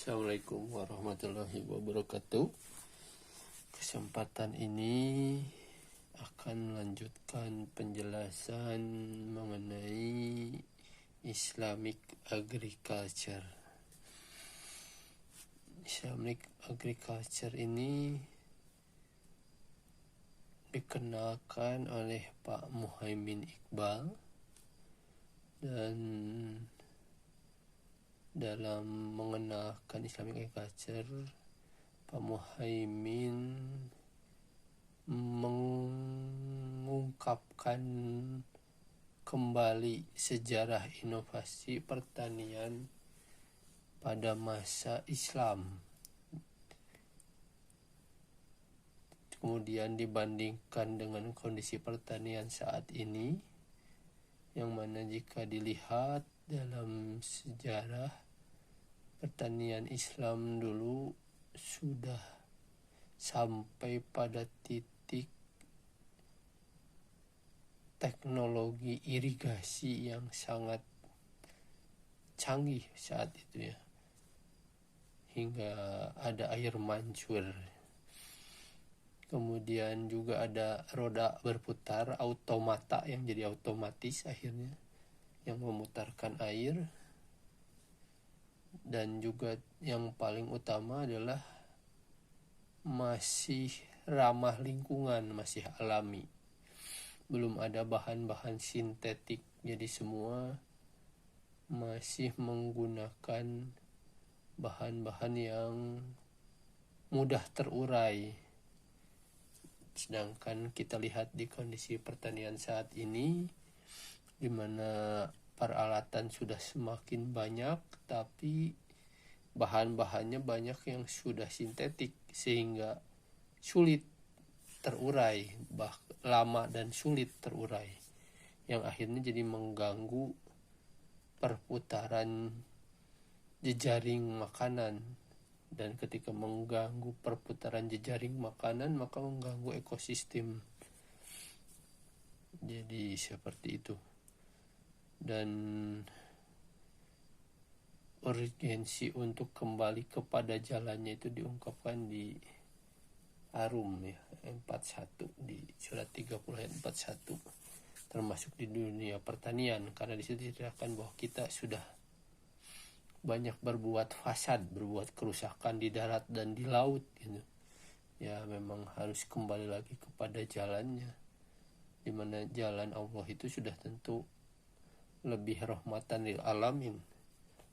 Assalamualaikum warahmatullahi wabarakatuh. Kesempatan ini akan melanjutkan penjelasan mengenai Islamic Agriculture. Islamic Agriculture ini dikenalkan oleh Pak Muhaimin Iqbal, dan dalam mengenalkan Islamic Agriculture, Pak Muhaimin mengungkapkan kembali sejarah inovasi pertanian pada masa Islam, kemudian dibandingkan dengan kondisi pertanian saat ini, yang mana jika dilihat dalam sejarah pertanian Islam dulu sudah sampai pada titik teknologi irigasi yang sangat canggih saat itu ya, hingga ada air mancur. Kemudian juga ada roda berputar automata yang jadi otomatis akhirnya, yang memutarkan air. Dan juga yang paling utama adalah masih ramah lingkungan, masih alami, belum ada bahan-bahan sintetik, jadi semua masih menggunakan bahan-bahan yang mudah terurai. Sedangkan kita lihat di kondisi pertanian saat ini, di mana peralatan sudah semakin banyak, tapi bahan-bahannya banyak yang sudah sintetik sehingga sulit terurai, lama dan sulit terurai, yang akhirnya jadi mengganggu perputaran jejaring makanan. Dan ketika mengganggu perputaran jejaring makanan, maka mengganggu ekosistem. Jadi seperti itu. Dan urgensi untuk kembali kepada jalannya itu diungkapkan di Arum ya, 41, di surat 30 ayat 41, termasuk di dunia pertanian, karena di situ diceritakan bahwa kita sudah banyak berbuat fasad, berbuat kerusakan di darat dan di laut gitu. Ya memang harus kembali lagi kepada jalannya, dimana jalan Allah itu sudah tentu lebih rahmatan lil alamin,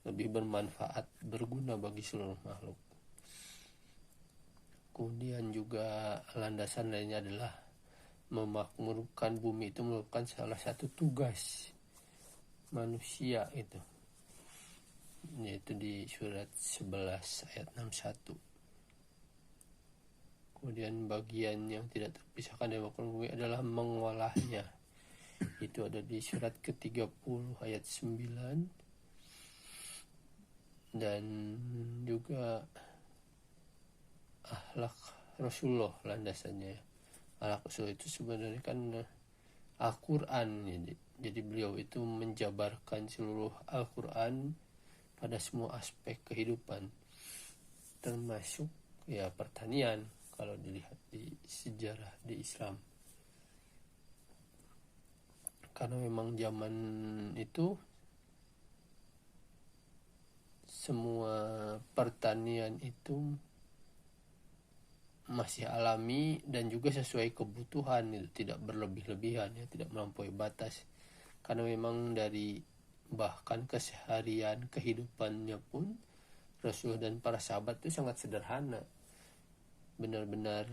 lebih bermanfaat, berguna bagi seluruh makhluk. Kemudian juga landasan lainnya adalah memakmurkan bumi itu merupakan salah satu tugas manusia itu, yaitu di surat 11 ayat 61. Kemudian bagian yang tidak terpisahkan dari makmur bumi adalah mengolahnya, itu ada di surat ke-30 ayat 9. Dan juga akhlak Rasulullah landasannya. Akhlak Rasulullah itu sebenarnya kan Al-Quran, jadi beliau itu menjabarkan seluruh Al-Quran pada semua aspek kehidupan, termasuk ya pertanian kalau dilihat di sejarah di Islam. Karena memang zaman itu semua pertanian itu masih alami dan juga sesuai kebutuhan, itu tidak berlebih-lebihan ya, tidak melampaui batas. Karena memang dari bahkan keseharian kehidupannya pun Rasul dan para sahabat itu sangat sederhana, benar-benar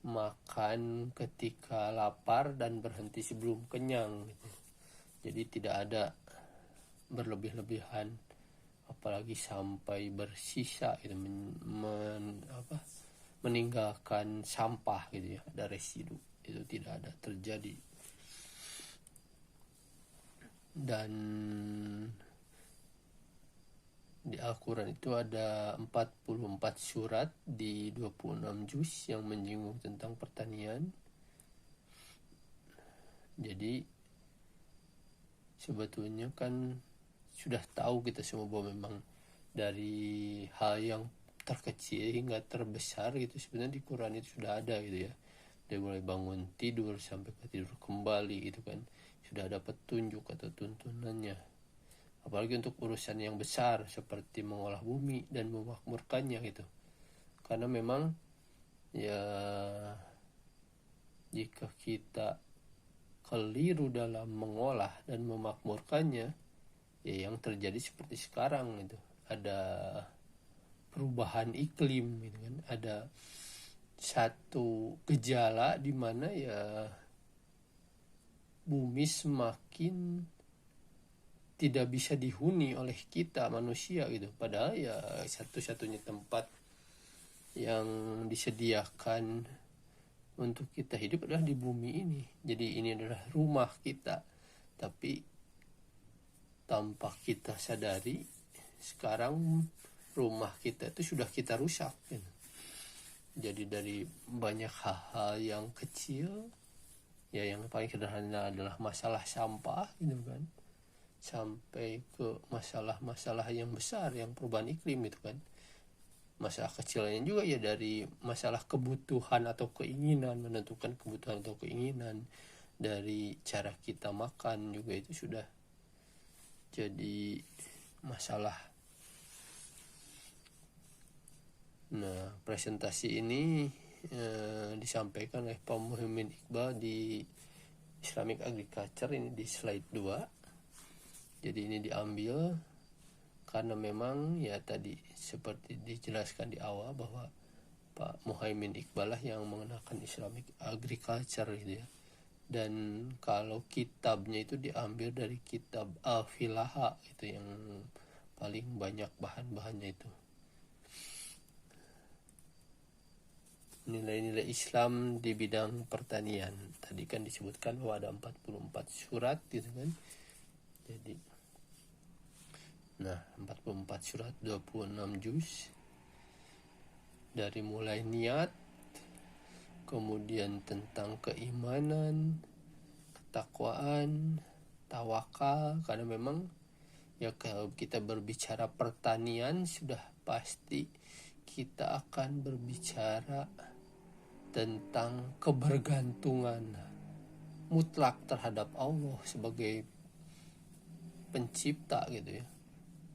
makan ketika lapar dan berhenti sebelum kenyang gitu. Jadi tidak ada berlebih-lebihan, apalagi sampai bersisa gitu, meninggalkan sampah gitu ya, ada residu, itu tidak ada terjadi. Dan di Al-Quran itu ada 44 surat di 26 juz yang menyinggung tentang pertanian. Jadi sebetulnya kan sudah tahu kita semua bahwa memang dari hal yang terkecil hingga terbesar gitu, sebenarnya di Quran itu sudah ada gitu ya. Dari mulai bangun tidur sampai ke tidur kembali gitu kan, sudah ada petunjuk atau tuntunannya. Apalagi untuk urusan yang besar seperti mengolah bumi dan memakmurkannya gitu. Karena memang ya jika kita keliru dalam mengolah dan memakmurkannya, ya yang terjadi seperti sekarang gitu. Ada perubahan iklim gitu kan, ada satu gejala di mana ya bumi semakin tidak bisa dihuni oleh kita manusia gitu. Padahal ya satu-satunya tempat yang disediakan untuk kita hidup adalah di bumi ini. Jadi ini adalah rumah kita. Tapi tanpa kita sadari, sekarang rumah kita itu sudah kita rusak gitu. Jadi dari banyak hal-hal yang kecil, ya yang paling sederhana adalah masalah sampah gitu kan, sampai ke masalah-masalah yang besar yang perubahan iklim gitu kan. Masalah kecilnya juga ya dari masalah kebutuhan atau keinginan, menentukan kebutuhan atau keinginan, dari cara kita makan juga itu sudah jadi masalah. Nah, presentasi ini disampaikan oleh Pak Muhaimin Iqbal di Islamic Agriculture, ini di slide 2. Jadi ini diambil karena memang ya tadi seperti dijelaskan di awal bahwa Pak Muhaimin Iqbal lah yang mengenakan Islamic Agriculture gitu ya. Dan kalau kitabnya itu diambil dari kitab Al-Filaha itu yang paling banyak bahan-bahannya itu. Nilai-nilai Islam di bidang pertanian. Tadi kan disebutkan bahwa ada 44 surat gitu kan. Jadi 44 surat, 26 juz. Dari mulai niat, kemudian tentang keimanan, ketakwaan, tawakal. Karena memang ya kalau kita berbicara pertanian sudah pasti kita akan berbicara tentang kebergantungan mutlak terhadap Allah sebagai pencipta gitu ya.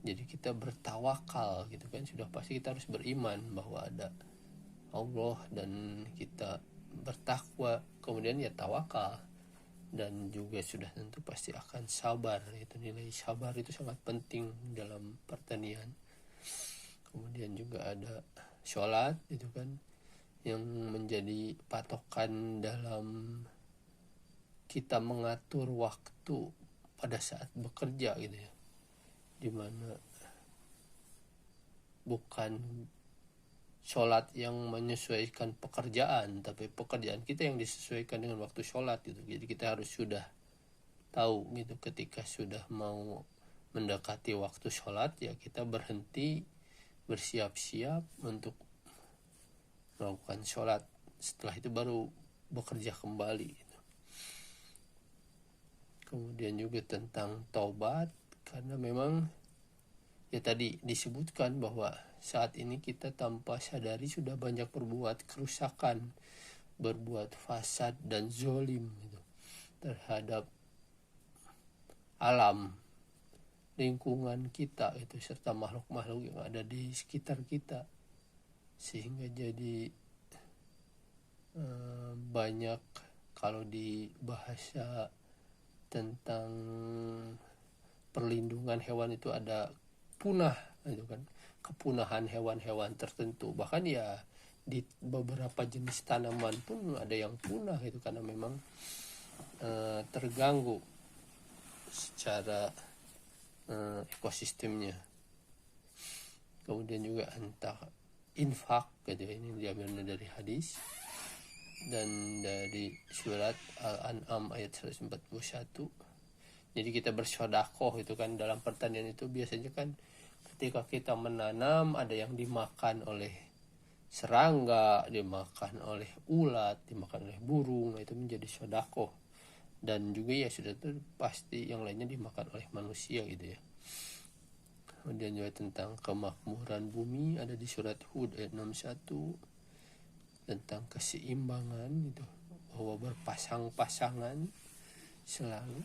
Jadi kita bertawakal gitu kan, sudah pasti kita harus beriman bahwa ada Allah dan kita bertakwa, kemudian ya tawakal, dan juga sudah tentu pasti akan sabar. Itu nilai sabar itu sangat penting dalam pertanian. Kemudian juga ada sholat itu kan, yang menjadi patokan dalam kita mengatur waktu pada saat bekerja gitu ya, dimana bukan sholat yang menyesuaikan pekerjaan, tapi pekerjaan kita yang disesuaikan dengan waktu sholat gitu. Jadi kita harus sudah tahu gitu, ketika sudah mau mendekati waktu sholat ya kita berhenti, bersiap-siap untuk melakukan sholat. Setelah itu baru bekerja kembali gitu. Kemudian juga tentang taubat, karena memang ya tadi disebutkan bahwa saat ini kita tanpa sadari sudah banyak berbuat kerusakan, berbuat fasad dan zolim gitu, terhadap alam, lingkungan kita itu, serta makhluk-makhluk yang ada di sekitar kita. Sehingga jadi banyak, kalau di bahasa tentang perlindungan hewan itu ada punah gitu kan, kepunahan hewan-hewan tertentu. Bahkan ya di beberapa jenis tanaman pun ada yang punah itu karena memang terganggu secara ekosistemnya. Kemudian juga entah infak gitu ya, ini diambil dari hadis dan dari surat Al-An'am ayat 141. Jadi kita bersedekah itu kan dalam pertanian itu biasanya kan ketika kita menanam ada yang dimakan oleh serangga, dimakan oleh ulat, dimakan oleh burung, itu menjadi sedekah. Dan juga ya sudah tuh pasti yang lainnya dimakan oleh manusia gitu ya. Kemudian juga tentang kemakmuran bumi ada di surat Hud ayat 61, tentang keseimbangan itu, bahwa berpasang-pasangan selalu,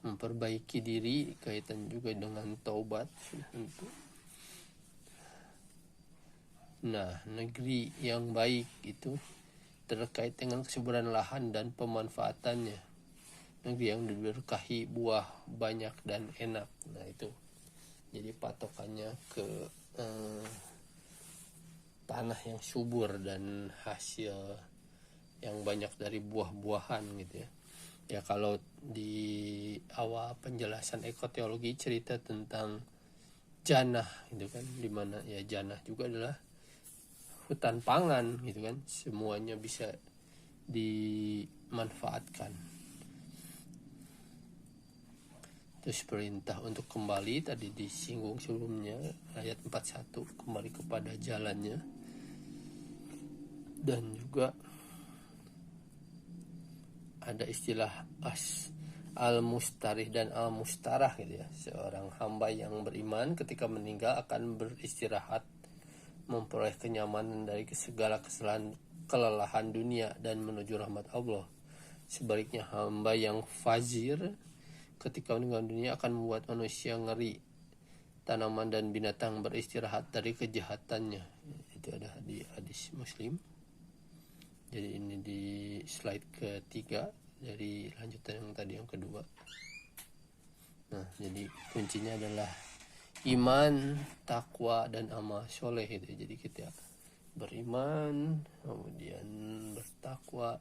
memperbaiki diri, kaitan juga dengan taubat tentu. Nah, negeri yang baik itu terkait dengan kesuburan lahan dan pemanfaatannya. Negeri yang diberkahi buah banyak dan enak. Nah itu, jadi patokannya ke tanah yang subur dan hasil yang banyak dari buah-buahan gitu ya. Ya kalau di awal penjelasan ekoteologi cerita tentang janah gitu kan, dimana ya janah juga adalah hutan pangan gitu kan, semuanya bisa dimanfaatkan. Terus perintah untuk kembali tadi disinggung sebelumnya ayat 41, kembali kepada jalannya. Dan juga ada istilah al-mustarih dan al-mustarah gitu ya. Seorang hamba yang beriman ketika meninggal akan beristirahat, memperoleh kenyamanan dari segala kelelahan dunia dan menuju rahmat Allah. Sebaliknya hamba yang fajir ketika meninggal dunia akan membuat manusia ngeri, tanaman dan binatang beristirahat dari kejahatannya. Itu ada di hadis Muslim. Jadi ini di slide ketiga dari lanjutan yang tadi yang kedua. Nah, jadi kuncinya adalah iman, takwa, dan amal soleh itu. Jadi kita beriman, kemudian bertakwa,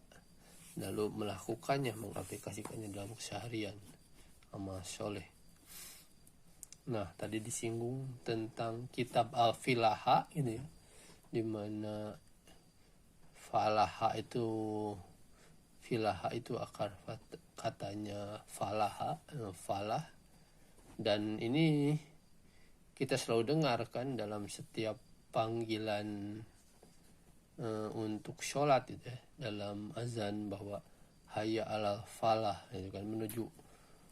lalu melakukannya, mengaplikasikannya dalam keseharian, amal soleh. Nah, tadi disinggung tentang kitab Al-Filaha ini ya, dimana falaha itu, filaha itu akar katanya falah, dan ini kita selalu dengarkan dalam setiap panggilan untuk sholat itu ya, dalam azan bahwa hayya alal falah itu kan, menuju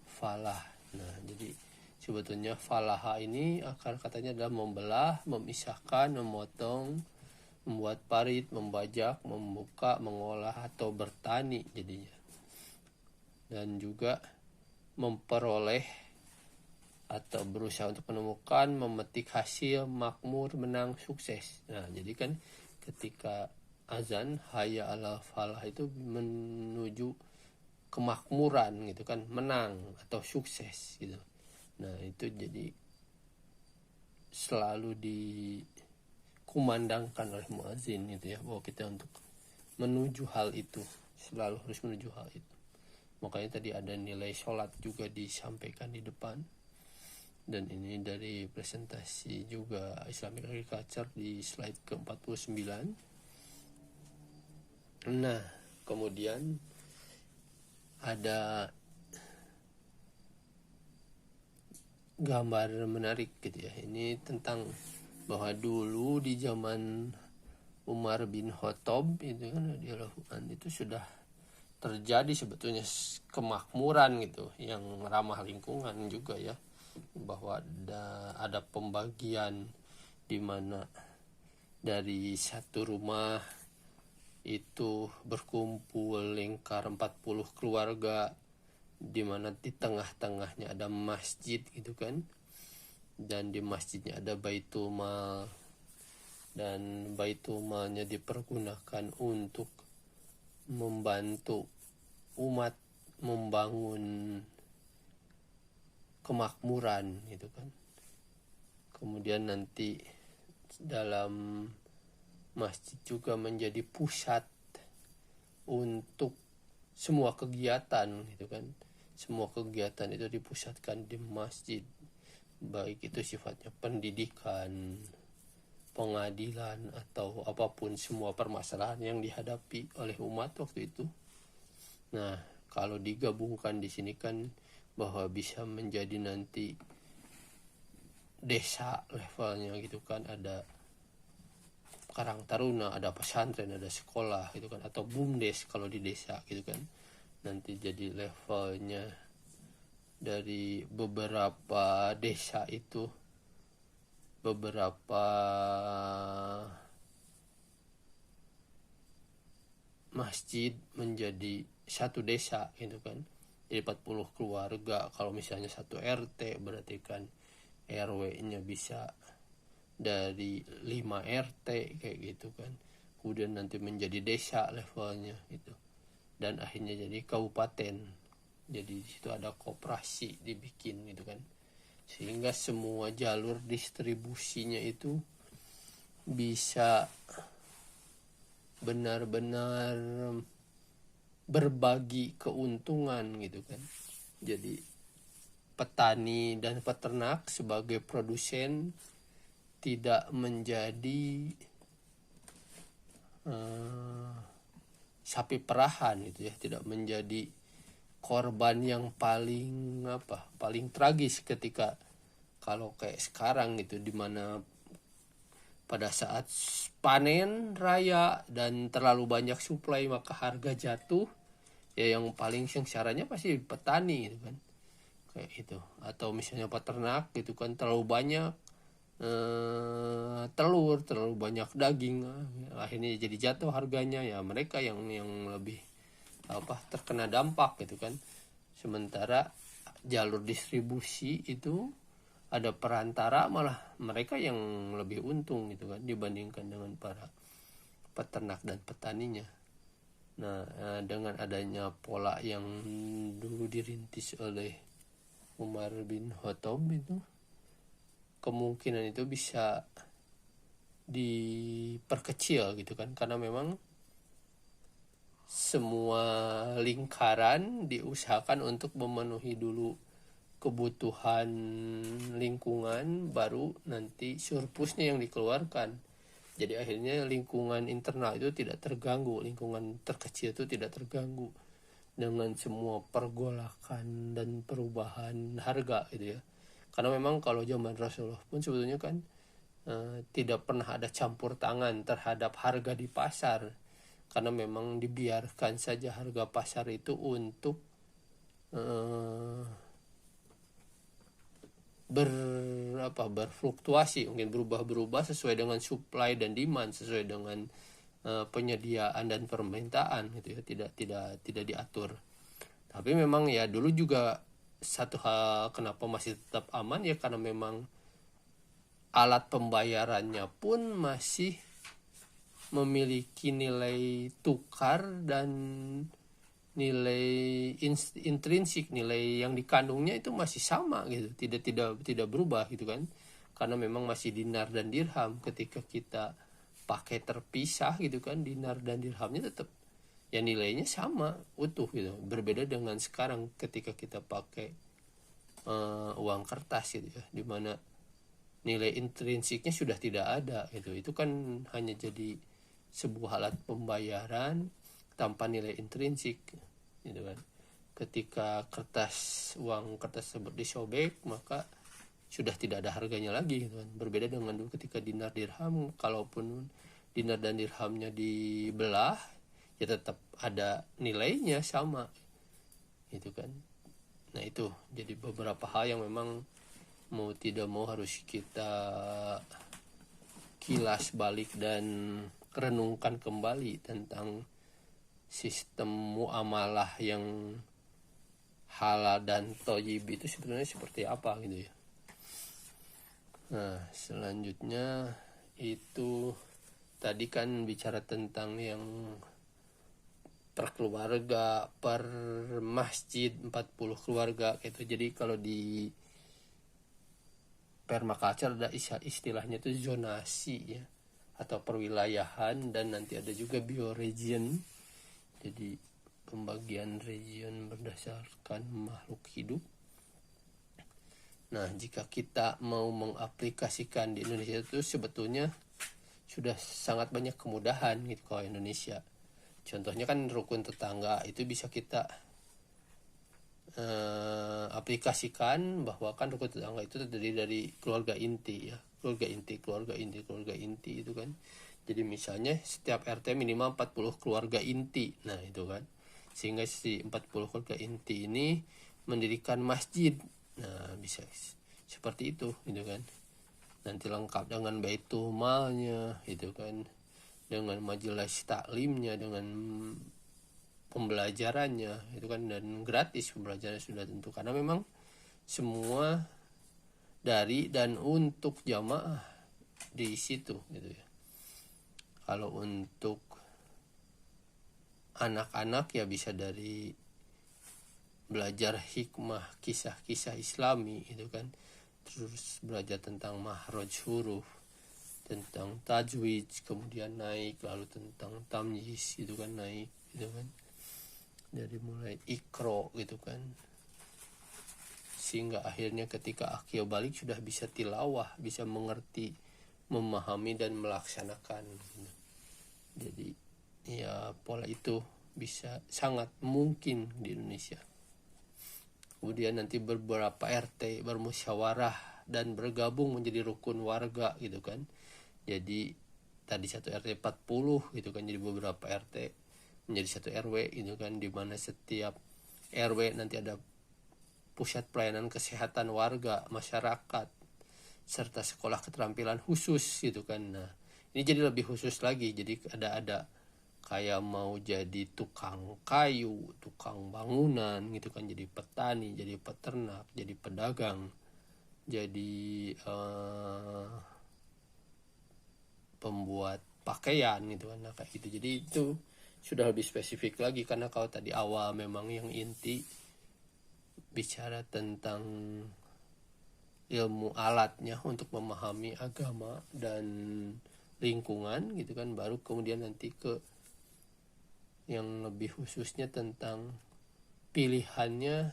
falah. Nah, jadi sebetulnya falaha ini akar katanya adalah membelah, memisahkan, memotong, membuat parit, membajak, membuka, mengolah, atau bertani jadinya. Dan juga memperoleh atau berusaha untuk menemukan, memetik hasil, makmur, menang, sukses. Nah, jadi kan ketika azan hayya alal falah itu menuju kemakmuran gitu kan, menang atau sukses gitu. Nah, itu jadi selalu dikumandangkan oleh muazin gitu ya, bahwa kita untuk menuju hal itu, selalu harus menuju hal itu. Makanya tadi ada nilai sholat juga disampaikan di depan. Dan ini dari presentasi juga Islamic Agriculture di slide ke-49. Nah, kemudian ada gambar menarik gitu ya. Ini tentang bahwa dulu di zaman Umar bin Khattab itu kan itu sudah terjadi sebetulnya kemakmuran gitu yang ramah lingkungan juga ya, bahwa ada pembagian di mana dari satu rumah itu berkumpul lingkar 40 keluarga, di mana di tengah-tengahnya ada masjid gitu kan, dan di masjidnya ada Baitul Mal, dan Baitul Malnya dipergunakan untuk membantu umat membangun kemakmuran gitu kan. Kemudian nanti dalam masjid juga menjadi pusat untuk semua kegiatan gitu kan. Semua kegiatan itu dipusatkan di masjid, baik itu sifatnya pendidikan, pengadilan, atau apapun, semua permasalahan yang dihadapi oleh umat waktu itu. Nah, kalau digabungkan di sini kan bahwa bisa menjadi nanti desa levelnya gitu kan, ada Karang Taruna, ada pesantren, ada sekolah gitu kan, atau BUMDes kalau di desa gitu kan. Nanti jadi levelnya dari beberapa desa itu, beberapa masjid menjadi satu desa gitu kan. Jadi 40 keluarga, kalau misalnya satu RT berarti kan RW-nya bisa dari 5 RT kayak gitu kan. Kemudian nanti menjadi desa levelnya gitu. Dan akhirnya jadi kabupaten. Jadi di situ ada koperasi dibikin gitu kan. Sehingga semua jalur distribusinya itu bisa benar-benar berbagi keuntungan gitu kan. Jadi petani dan peternak sebagai produsen tidak menjadi sapi perahan gitu ya, tidak menjadi korban yang paling tragis ketika kalau kayak sekarang gitu, dimana pada saat panen raya dan terlalu banyak suplai maka harga jatuh, ya yang paling sengsaranya pasti petani gitu kan, kayak itu. Atau misalnya peternak gitu kan, terlalu banyak telur, terlalu banyak daging, akhirnya jadi jatuh harganya, ya mereka yang lebih terkena dampak gitu kan. Sementara jalur distribusi itu ada perantara, malah mereka yang lebih untung gitu kan dibandingkan dengan para peternak dan petaninya. Nah, dengan adanya pola yang dulu dirintis oleh Umar bin Khattab itu, kemungkinan itu bisa diperkecil gitu kan, karena memang semua lingkaran diusahakan untuk memenuhi dulu kebutuhan lingkungan, baru nanti surplusnya yang dikeluarkan. Jadi akhirnya lingkungan internal itu tidak terganggu, lingkungan terkecil itu tidak terganggu dengan semua pergolakan dan perubahan harga gitu ya. Karena memang kalau zaman Rasulullah pun sebetulnya kan tidak pernah ada campur tangan terhadap harga di pasar, karena memang dibiarkan saja harga pasar itu untuk berfluktuasi, mungkin berubah-berubah sesuai dengan supply dan demand, sesuai dengan penyediaan dan permintaan gitu ya, tidak diatur. Tapi memang ya dulu juga satu hal kenapa masih tetap aman ya, karena memang alat pembayarannya pun masih memiliki nilai tukar dan nilai intrinsik, nilai yang dikandungnya itu masih sama gitu, tidak berubah gitu kan. Karena memang masih dinar dan dirham. Ketika kita pakai terpisah gitu kan, dinar dan dirhamnya tetap ya nilainya sama utuh gitu. Berbeda dengan sekarang ketika kita pakai uang kertas gitu ya, dimana nilai intrinsiknya sudah tidak ada gitu. Itu kan hanya jadi sebuah alat pembayaran tanpa nilai intrinsik gitu kan. Ketika uang kertas tersebut disobek, maka sudah tidak ada harganya lagi gitu kan. Berbeda dengan dulu ketika dinar dirham, kalaupun dinar dan dirhamnya dibelah ya tetap ada nilainya sama gitu kan. Nah itu jadi beberapa hal yang memang mau tidak mau harus kita kilas balik dan renungkan kembali tentang sistem muamalah yang halal dan thayyib itu sebenarnya seperti apa gitu ya. Nah selanjutnya itu tadi kan bicara tentang yang per keluarga, per masjid 40 keluarga gitu. Jadi kalau di permaculture ada istilahnya itu zonasi ya, atau perwilayahan, dan nanti ada juga bioregion. Jadi pembagian region berdasarkan makhluk hidup. Nah jika kita mau mengaplikasikan di Indonesia itu sebetulnya sudah sangat banyak kemudahan gitu kalau Indonesia. Contohnya kan rukun tetangga itu bisa kita aplikasikan, bahwa kan rukun tetangga itu terdiri dari keluarga inti ya, keluarga inti itu kan. Jadi misalnya setiap RT minimal 40 keluarga inti. Nah itu kan, sehingga si 40 keluarga inti ini mendirikan masjid. Nah, bisa seperti itu gitu kan. Nanti lengkap dengan baitul malnya gitu kan, dengan majelis taklimnya, dengan pembelajarannya itu kan, dan gratis pembelajarannya sudah tentu, karena memang semua dari dan untuk jamaah di situ gitu ya. Kalau untuk anak-anak ya bisa dari belajar hikmah, kisah-kisah Islami itu kan, terus belajar tentang mahraj huruf, tentang tajwid, kemudian naik lalu tentang tamyiz itu kan, naik gitu kan, dari mulai ikro gitu kan, sehingga akhirnya ketika akhir balik sudah bisa tilawah, bisa mengerti, memahami dan melaksanakan gitu. Jadi ya pola itu bisa sangat mungkin di Indonesia. Kemudian nanti beberapa RT bermusyawarah dan bergabung menjadi rukun warga gitu kan. Jadi tadi satu RT 40 gitu kan, jadi beberapa RT menjadi satu RW gitu kan, di mana setiap RW nanti ada pusat pelayanan kesehatan warga, masyarakat, serta sekolah keterampilan khusus gitu kan. Nah, ini jadi lebih khusus lagi. Jadi ada kayak mau jadi tukang kayu, tukang bangunan gitu kan, jadi petani, jadi peternak, jadi pedagang, jadi pembuat pakaian gitu kan. Nah, kayak gitu. Jadi itu sudah lebih spesifik lagi, karena kalau tadi awal memang yang inti bicara tentang ilmu alatnya untuk memahami agama dan lingkungan gitu kan, baru kemudian nanti ke yang lebih khususnya tentang pilihannya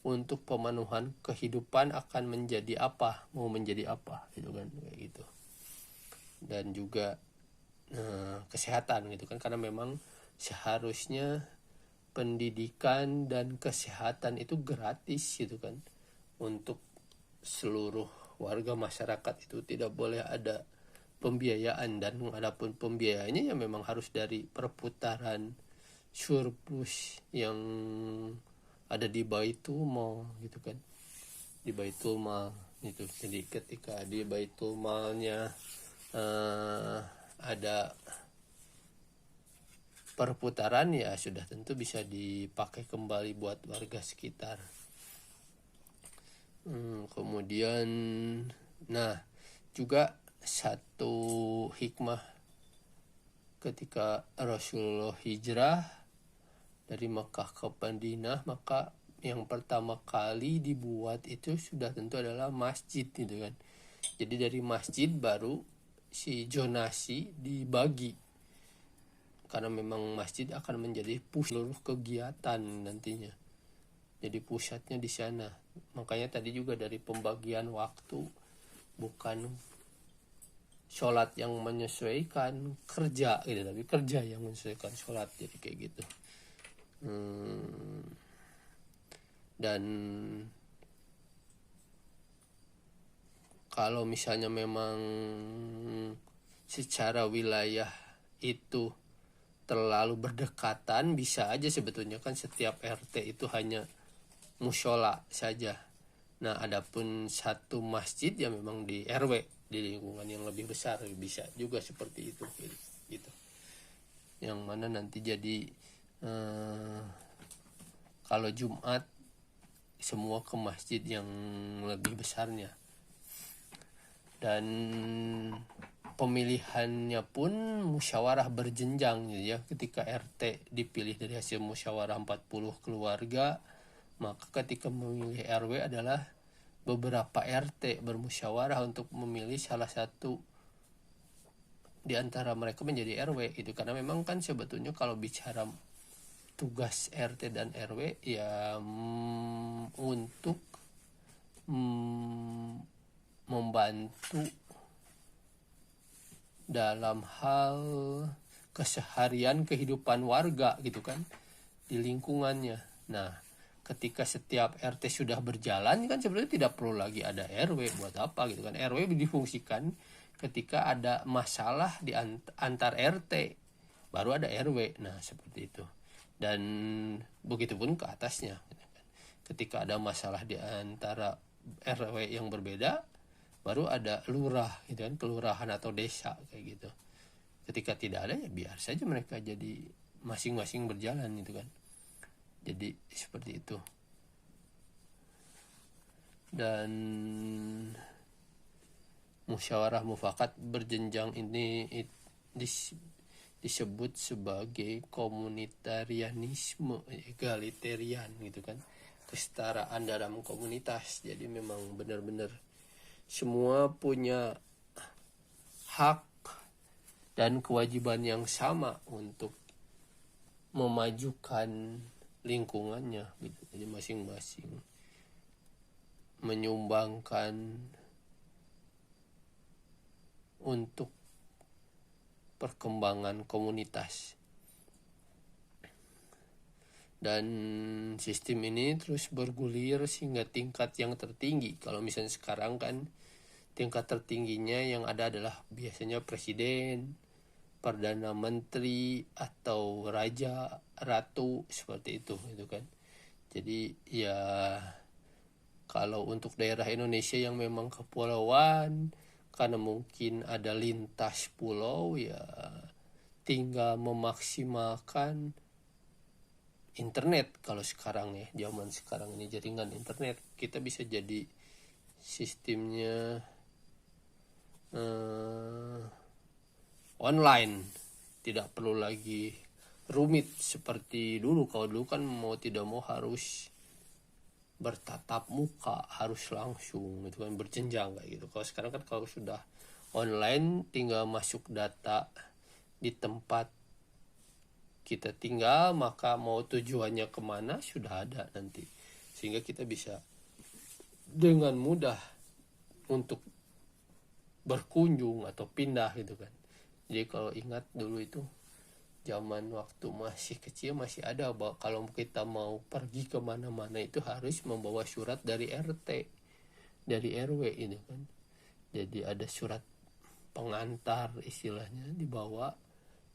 untuk pemenuhan kehidupan akan menjadi apa, mau menjadi apa gitu kan, kayak gitu. Dan juga kesehatan gitu kan, karena memang seharusnya pendidikan dan kesehatan itu gratis gitu kan untuk seluruh warga masyarakat, itu tidak boleh ada pembiayaan, dan adapun pembiayaannya ya memang harus dari perputaran surplus yang ada di Baitul Mal gitu kan, di Baitul Mal itu. Jadi ketika di Baitul Malnya ada perputaran, ya sudah tentu bisa dipakai kembali buat warga sekitar. Kemudian nah juga satu hikmah ketika Rasulullah hijrah dari Mekah ke Madinah, maka yang pertama kali dibuat itu sudah tentu adalah masjid gitu kan. Jadi dari masjid baru si zonasi dibagi, karena memang masjid akan menjadi pusat seluruh kegiatan nantinya. Jadi pusatnya di sana. Makanya tadi juga dari pembagian waktu, bukan sholat yang menyesuaikan kerja gitu, tapi kerja yang menyesuaikan sholat, jadi kayak gitu. Dan kalau misalnya memang secara wilayah itu terlalu berdekatan, bisa aja sebetulnya kan setiap RT itu hanya mushola saja. Nah, adapun satu masjid ya memang di RW, di lingkungan yang lebih besar, bisa juga seperti itu gitu. Yang mana nanti jadi kalau Jumat semua ke masjid yang lebih besarnya. Dan pemilihannya pun musyawarah berjenjang gitu ya. Ketika RT dipilih dari hasil musyawarah 40 keluarga, maka ketika memilih RW adalah beberapa RT bermusyawarah untuk memilih salah satu di antara mereka menjadi RW itu. Karena memang kan sebetulnya kalau bicara tugas RT dan RW ya untuk membantu dalam hal keseharian kehidupan warga gitu kan di lingkungannya. Nah, ketika setiap RT sudah berjalan kan sebenarnya tidak perlu lagi ada RW, buat apa gitu kan. RW difungsikan ketika ada masalah di antar RT, baru ada RW. Nah, seperti itu. Dan begitupun ke atasnya gitu kan. Ketika ada masalah di antara RW yang berbeda, baru ada lurah gitu kan, kelurahan atau desa kayak gitu. Ketika tidak ada ya biar saja mereka jadi masing-masing berjalan gitu kan. Jadi seperti itu. Dan musyawarah mufakat berjenjang ini disebut sebagai komunitarianisme, egalitarian gitu kan, kesetaraan dalam komunitas. Jadi memang benar-benar semua punya hak dan kewajiban yang sama untuk memajukan lingkungannya gitu. Jadi masing-masing menyumbangkan untuk perkembangan komunitas. Dan sistem ini terus bergulir sehingga tingkat yang tertinggi. Kalau misalnya sekarang kan tingkat tertingginya yang ada adalah biasanya presiden, perdana menteri, atau raja, ratu, seperti itu gitu kan. Jadi ya kalau untuk daerah Indonesia yang memang kepulauan, karena mungkin ada lintas pulau, ya tinggal memaksimalkan internet. Kalau sekarang ya, zaman sekarang ini jaringan internet, kita bisa jadi sistemnya online, tidak perlu lagi rumit seperti dulu. Kalau dulu kan mau tidak mau harus bertatap muka, harus langsung gitu kan, berjenjang kayak gitu. Kalau sekarang kan kalau sudah online tinggal masuk data di tempat kita tinggal, maka mau tujuannya kemana sudah ada nanti, sehingga kita bisa dengan mudah untuk berkunjung atau pindah gitu kan. Jadi kalau ingat dulu itu zaman waktu masih kecil masih ada bahwa kalau kita mau pergi kemana-mana itu harus membawa surat dari RT, dari RW ini kan. Jadi ada surat pengantar istilahnya dibawa,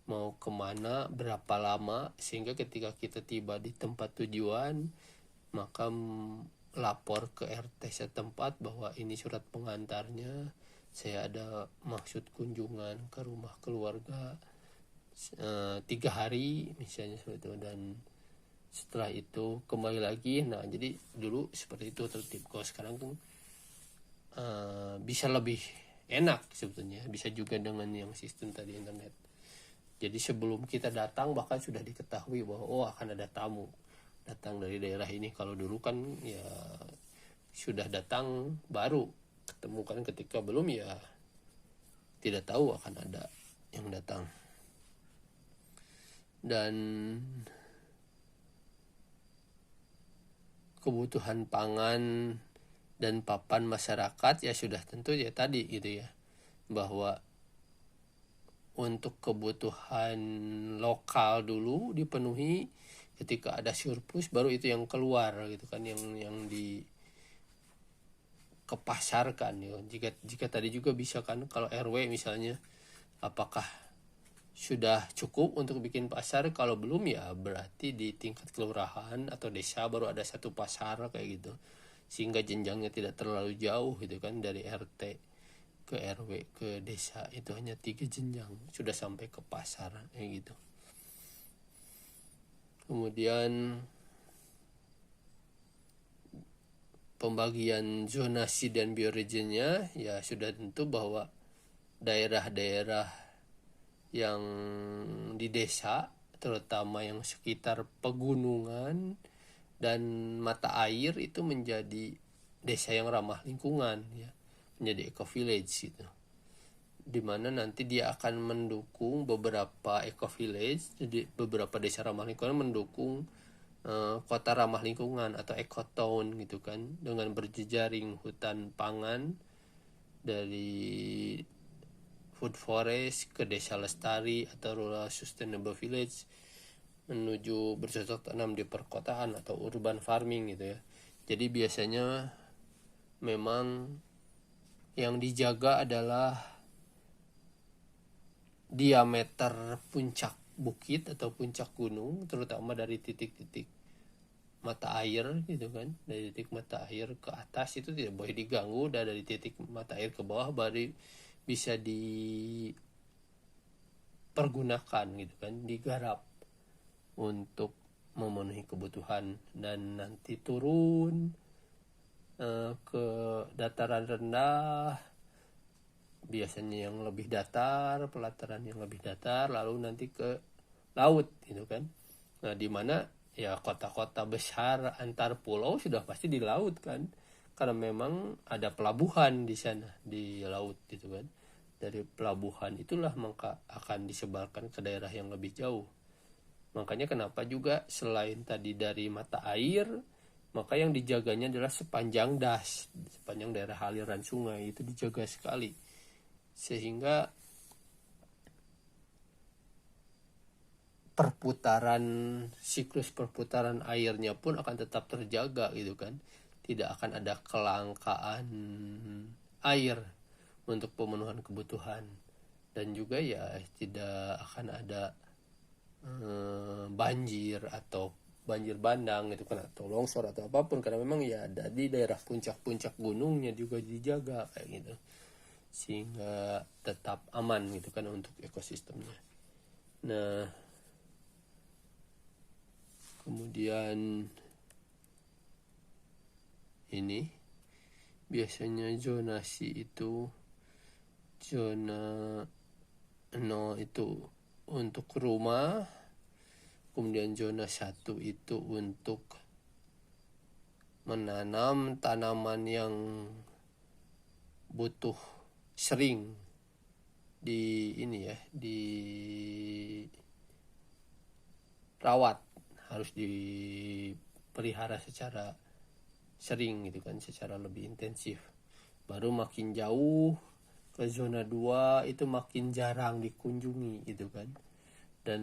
mau kemana, berapa lama, sehingga ketika kita tiba di tempat tujuan maka lapor ke RT setempat bahwa ini surat pengantarnya, saya ada maksud kunjungan ke rumah keluarga 3 hari misalnya seperti itu, dan setelah itu kembali lagi. Nah jadi dulu seperti itu tertib. Kalau sekarang tuh bisa lebih enak sebetulnya, bisa juga dengan yang sistem tadi internet. Jadi sebelum kita datang bahkan sudah diketahui bahwa oh akan ada tamu datang dari daerah ini. Kalau dulu kan ya sudah datang baru ketemu kan, ketika belum ya tidak tahu akan ada yang datang. Dan kebutuhan pangan dan papan masyarakat ya sudah tentu ya tadi gitu ya, bahwa untuk kebutuhan lokal dulu dipenuhi, ketika ada surplus baru itu yang keluar gitu kan, yang kepasarkan ya. Jika tadi juga bisa kan, kalau RW misalnya apakah sudah cukup untuk bikin pasar, kalau belum ya berarti di tingkat kelurahan atau desa baru ada satu pasar kayak gitu, sehingga jenjangnya tidak terlalu jauh gitu kan, dari RT ke RW ke desa itu hanya 3 jenjang sudah sampai ke pasar kayak gitu. Kemudian pembagian zonasi dan bioregiennya ya sudah tentu bahwa daerah-daerah yang di desa, terutama yang sekitar pegunungan dan mata air, itu menjadi desa yang ramah lingkungan ya, menjadi eco village gitu, dimana nanti dia akan mendukung beberapa eco village. Jadi beberapa desa ramah lingkungan mendukung kota ramah lingkungan atau ecotown gitu kan, dengan berjejaring hutan pangan dari food forest ke desa lestari atau rural sustainable village, menuju bercocok tanam di perkotaan atau urban farming gitu ya. Jadi biasanya memang yang dijaga adalah diameter puncak bukit atau puncak gunung, terutama dari titik-titik mata air gitu kan, dari titik mata air ke atas itu tidak boleh diganggu, dan dari titik mata air ke bawah baru bisa dipergunakan gitu kan, digarap untuk memenuhi kebutuhan. Dan nanti turun ke dataran rendah, biasanya yang lebih datar, pelataran yang lebih datar, lalu nanti ke laut gitu kan. Nah, di mana ya kota-kota besar antar pulau sudah pasti di laut kan, karena memang ada pelabuhan di sana di laut gitu kan. Dari pelabuhan itulah maka akan disebarkan ke daerah yang lebih jauh. Makanya kenapa juga selain tadi dari mata air, maka yang dijaganya adalah sepanjang sepanjang daerah aliran sungai itu dijaga sekali, sehingga siklus perputaran airnya pun akan tetap terjaga gitu kan. Tidak akan ada kelangkaan air untuk pemenuhan kebutuhan, dan juga ya tidak akan ada banjir atau banjir bandang gitu kan, atau longsor atau apapun, karena memang ya ada di daerah puncak-puncak gunungnya juga dijaga kayak gitu, sehingga tetap aman gitu kan untuk ekosistemnya. Nah, kemudian ini biasanya zonasi itu zona 0 itu untuk rumah, kemudian zona 1 itu untuk menanam tanaman yang butuh sering dirawat, harus dipelihara secara sering gitu kan, secara lebih intensif. Baru makin jauh ke zona 2 itu makin jarang dikunjungi gitu kan, dan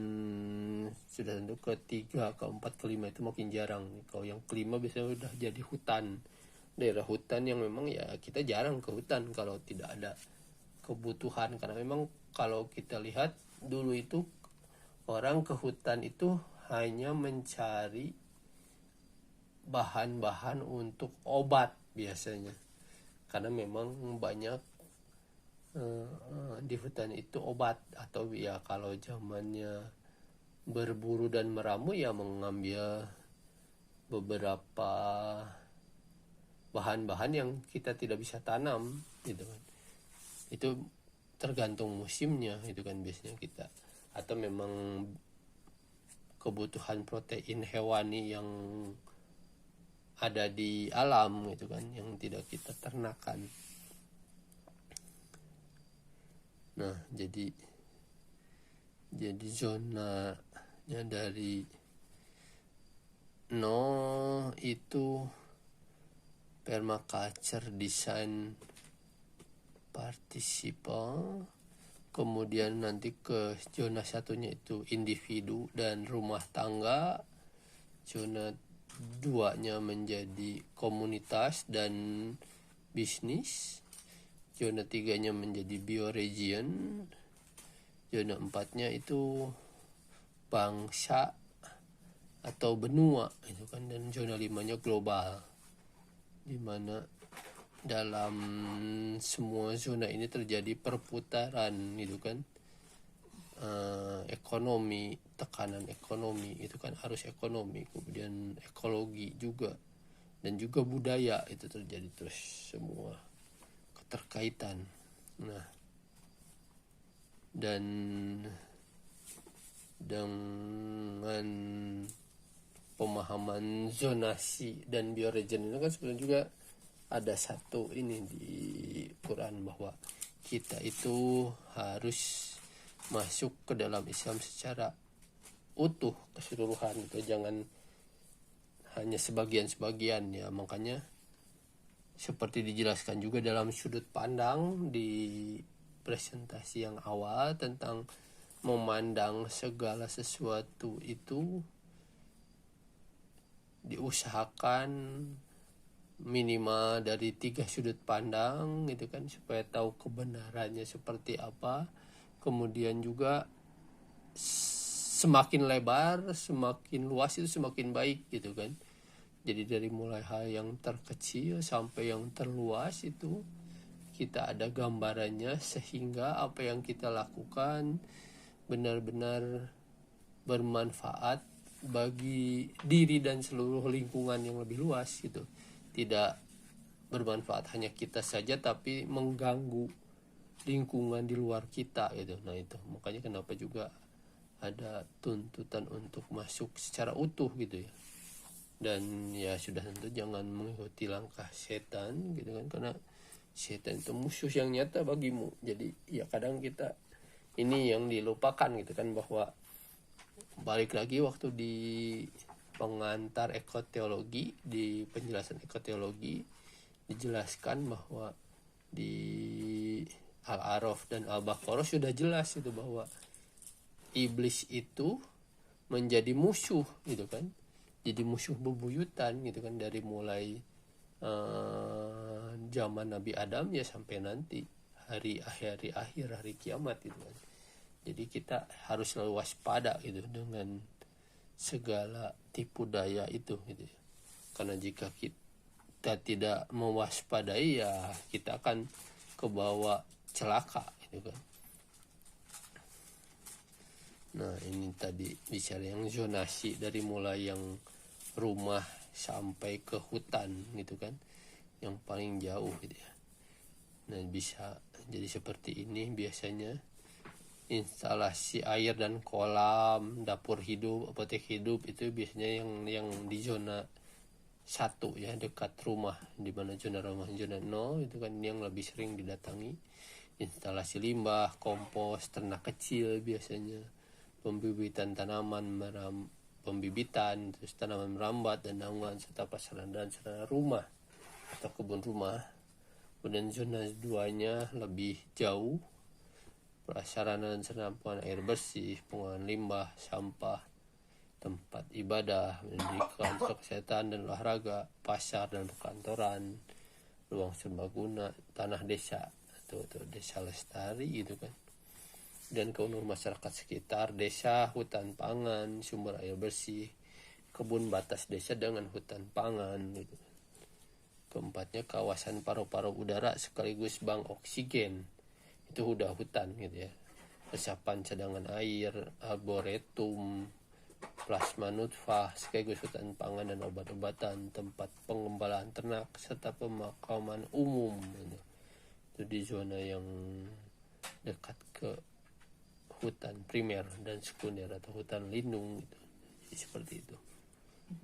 sudah tentu ke 3, ke 4, ke 5 itu makin jarang. Kalau yang kelima biasanya udah jadi hutan, daerah hutan yang memang ya kita jarang ke hutan kalau tidak ada kebutuhan, karena memang kalau kita lihat dulu itu orang ke hutan itu hanya mencari bahan-bahan untuk obat biasanya, karena memang banyak di hutan itu obat, atau ya kalau zamannya berburu dan meramu ya mengambil beberapa bahan-bahan yang kita tidak bisa tanam gitu kan. Itu tergantung musimnya itu kan biasanya kita, atau memang kebutuhan protein hewani yang ada di alam gitu kan, yang tidak kita ternakan. Nah, jadi zonanya dari 0 itu permaculture design participle, kemudian nanti ke zona 1-nya itu individu dan rumah tangga, zona 2-nya menjadi komunitas dan bisnis, zona 3-nya menjadi bioregion, zona 4-nya itu bangsa atau benua itu kan, dan zona 5-nya global, dimana dalam semua zona ini terjadi perputaran gitu kan, ekonomi, tekanan ekonomi itu kan, arus ekonomi, kemudian ekologi juga, dan juga budaya itu terjadi terus, semua keterkaitan. Nah, dan dengan pemahaman zonasi dan bioregion itu kan sebenarnya juga ada satu ini di Quran, bahwa kita itu harus masuk ke dalam Islam secara utuh keseluruhan gitu, jangan hanya sebagian-sebagian ya. Makanya seperti dijelaskan juga dalam sudut pandang di presentasi yang awal tentang memandang segala sesuatu itu diusahakan minimal dari 3 sudut pandang gitu kan, supaya tahu kebenarannya seperti apa. Kemudian juga semakin lebar, semakin luas itu semakin baik gitu kan. Jadi dari mulai hal yang terkecil sampai yang terluas itu kita ada gambarannya, sehingga apa yang kita lakukan benar-benar bermanfaat bagi diri dan seluruh lingkungan yang lebih luas gitu. Tidak bermanfaat hanya kita saja, tapi mengganggu lingkungan di luar kita gitu. Nah itu makanya kenapa juga ada tuntutan untuk masuk secara utuh gitu ya. Dan ya sudah tentu jangan mengikuti langkah setan gitu kan, karena setan itu musuh yang nyata bagimu. Jadi ya kadang kita ini yang dilupakan gitu kan, bahwa balik lagi waktu di pengantar ekoteologi, di penjelasan ekoteologi dijelaskan bahwa di Al-A'raf dan Al-Baqarah sudah jelas itu bahwa iblis itu menjadi musuh gitu kan, jadi musuh bebuyutan gitu kan, dari mulai zaman Nabi Adam ya sampai nanti hari akhir, hari kiamat gitu kan. Jadi kita harus selalu waspada gitu dengan segala tipu daya itu gitu ya. Karena jika kita tidak mewaspadai ya kita akan kebawa celaka gitu kan. Nah ini tadi bicara yang zonasi, dari mulai yang rumah sampai ke hutan gitu kan, yang paling jauh gitu ya. Nah bisa jadi seperti ini biasanya instalasi air dan kolam, dapur hidup, apotek hidup itu biasanya yang di zona 1 ya, dekat rumah, di mana zona rumah zona 0 itu kan yang lebih sering didatangi. Instalasi limbah, kompos, ternak kecil biasanya, pembibitan tanaman, pembibitan, terus tanaman merambat dan daungan, serta pasaran dan sarana rumah atau kebun rumah. Kemudian zona 2-nya lebih jauh, prasarana dan sarana pengolahan air bersih, pengolahan limbah, sampah, tempat ibadah, pendidikan, kesehatan dan olahraga, pasar dan perkantoran, ruang serbaguna, tanah desa atau desa lestari gitu kan, dan keunur masyarakat sekitar desa, hutan pangan, sumber air bersih, kebun batas desa dengan hutan pangan gitu. Keempatnya kawasan paru-paru udara sekaligus bank oksigen, itu udah hutan gitu ya, resapan cadangan air, arboretum, plasma nutfah sekaligus hutan pangan dan obat-obatan, tempat pengembalaan ternak, serta pemakaman umum gitu. Itu di zona yang dekat ke hutan primer dan sekunder atau hutan lindung gitu. Jadi seperti itu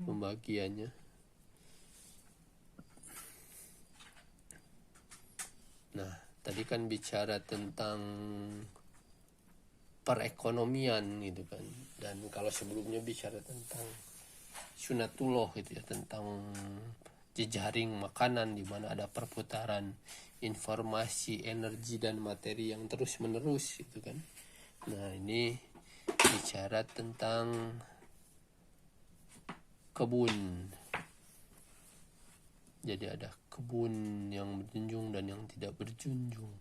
pembagiannya. Nah tadi kan bicara tentang perekonomian gitu kan, dan kalau sebelumnya bicara tentang sunatullah gitu ya, tentang jejaring makanan di mana ada perputaran informasi, energi dan materi yang terus menerus gitu kan. Nah ini bicara tentang kebun. Jadi ada kebun yang berjunjung dan yang tidak berjunjung,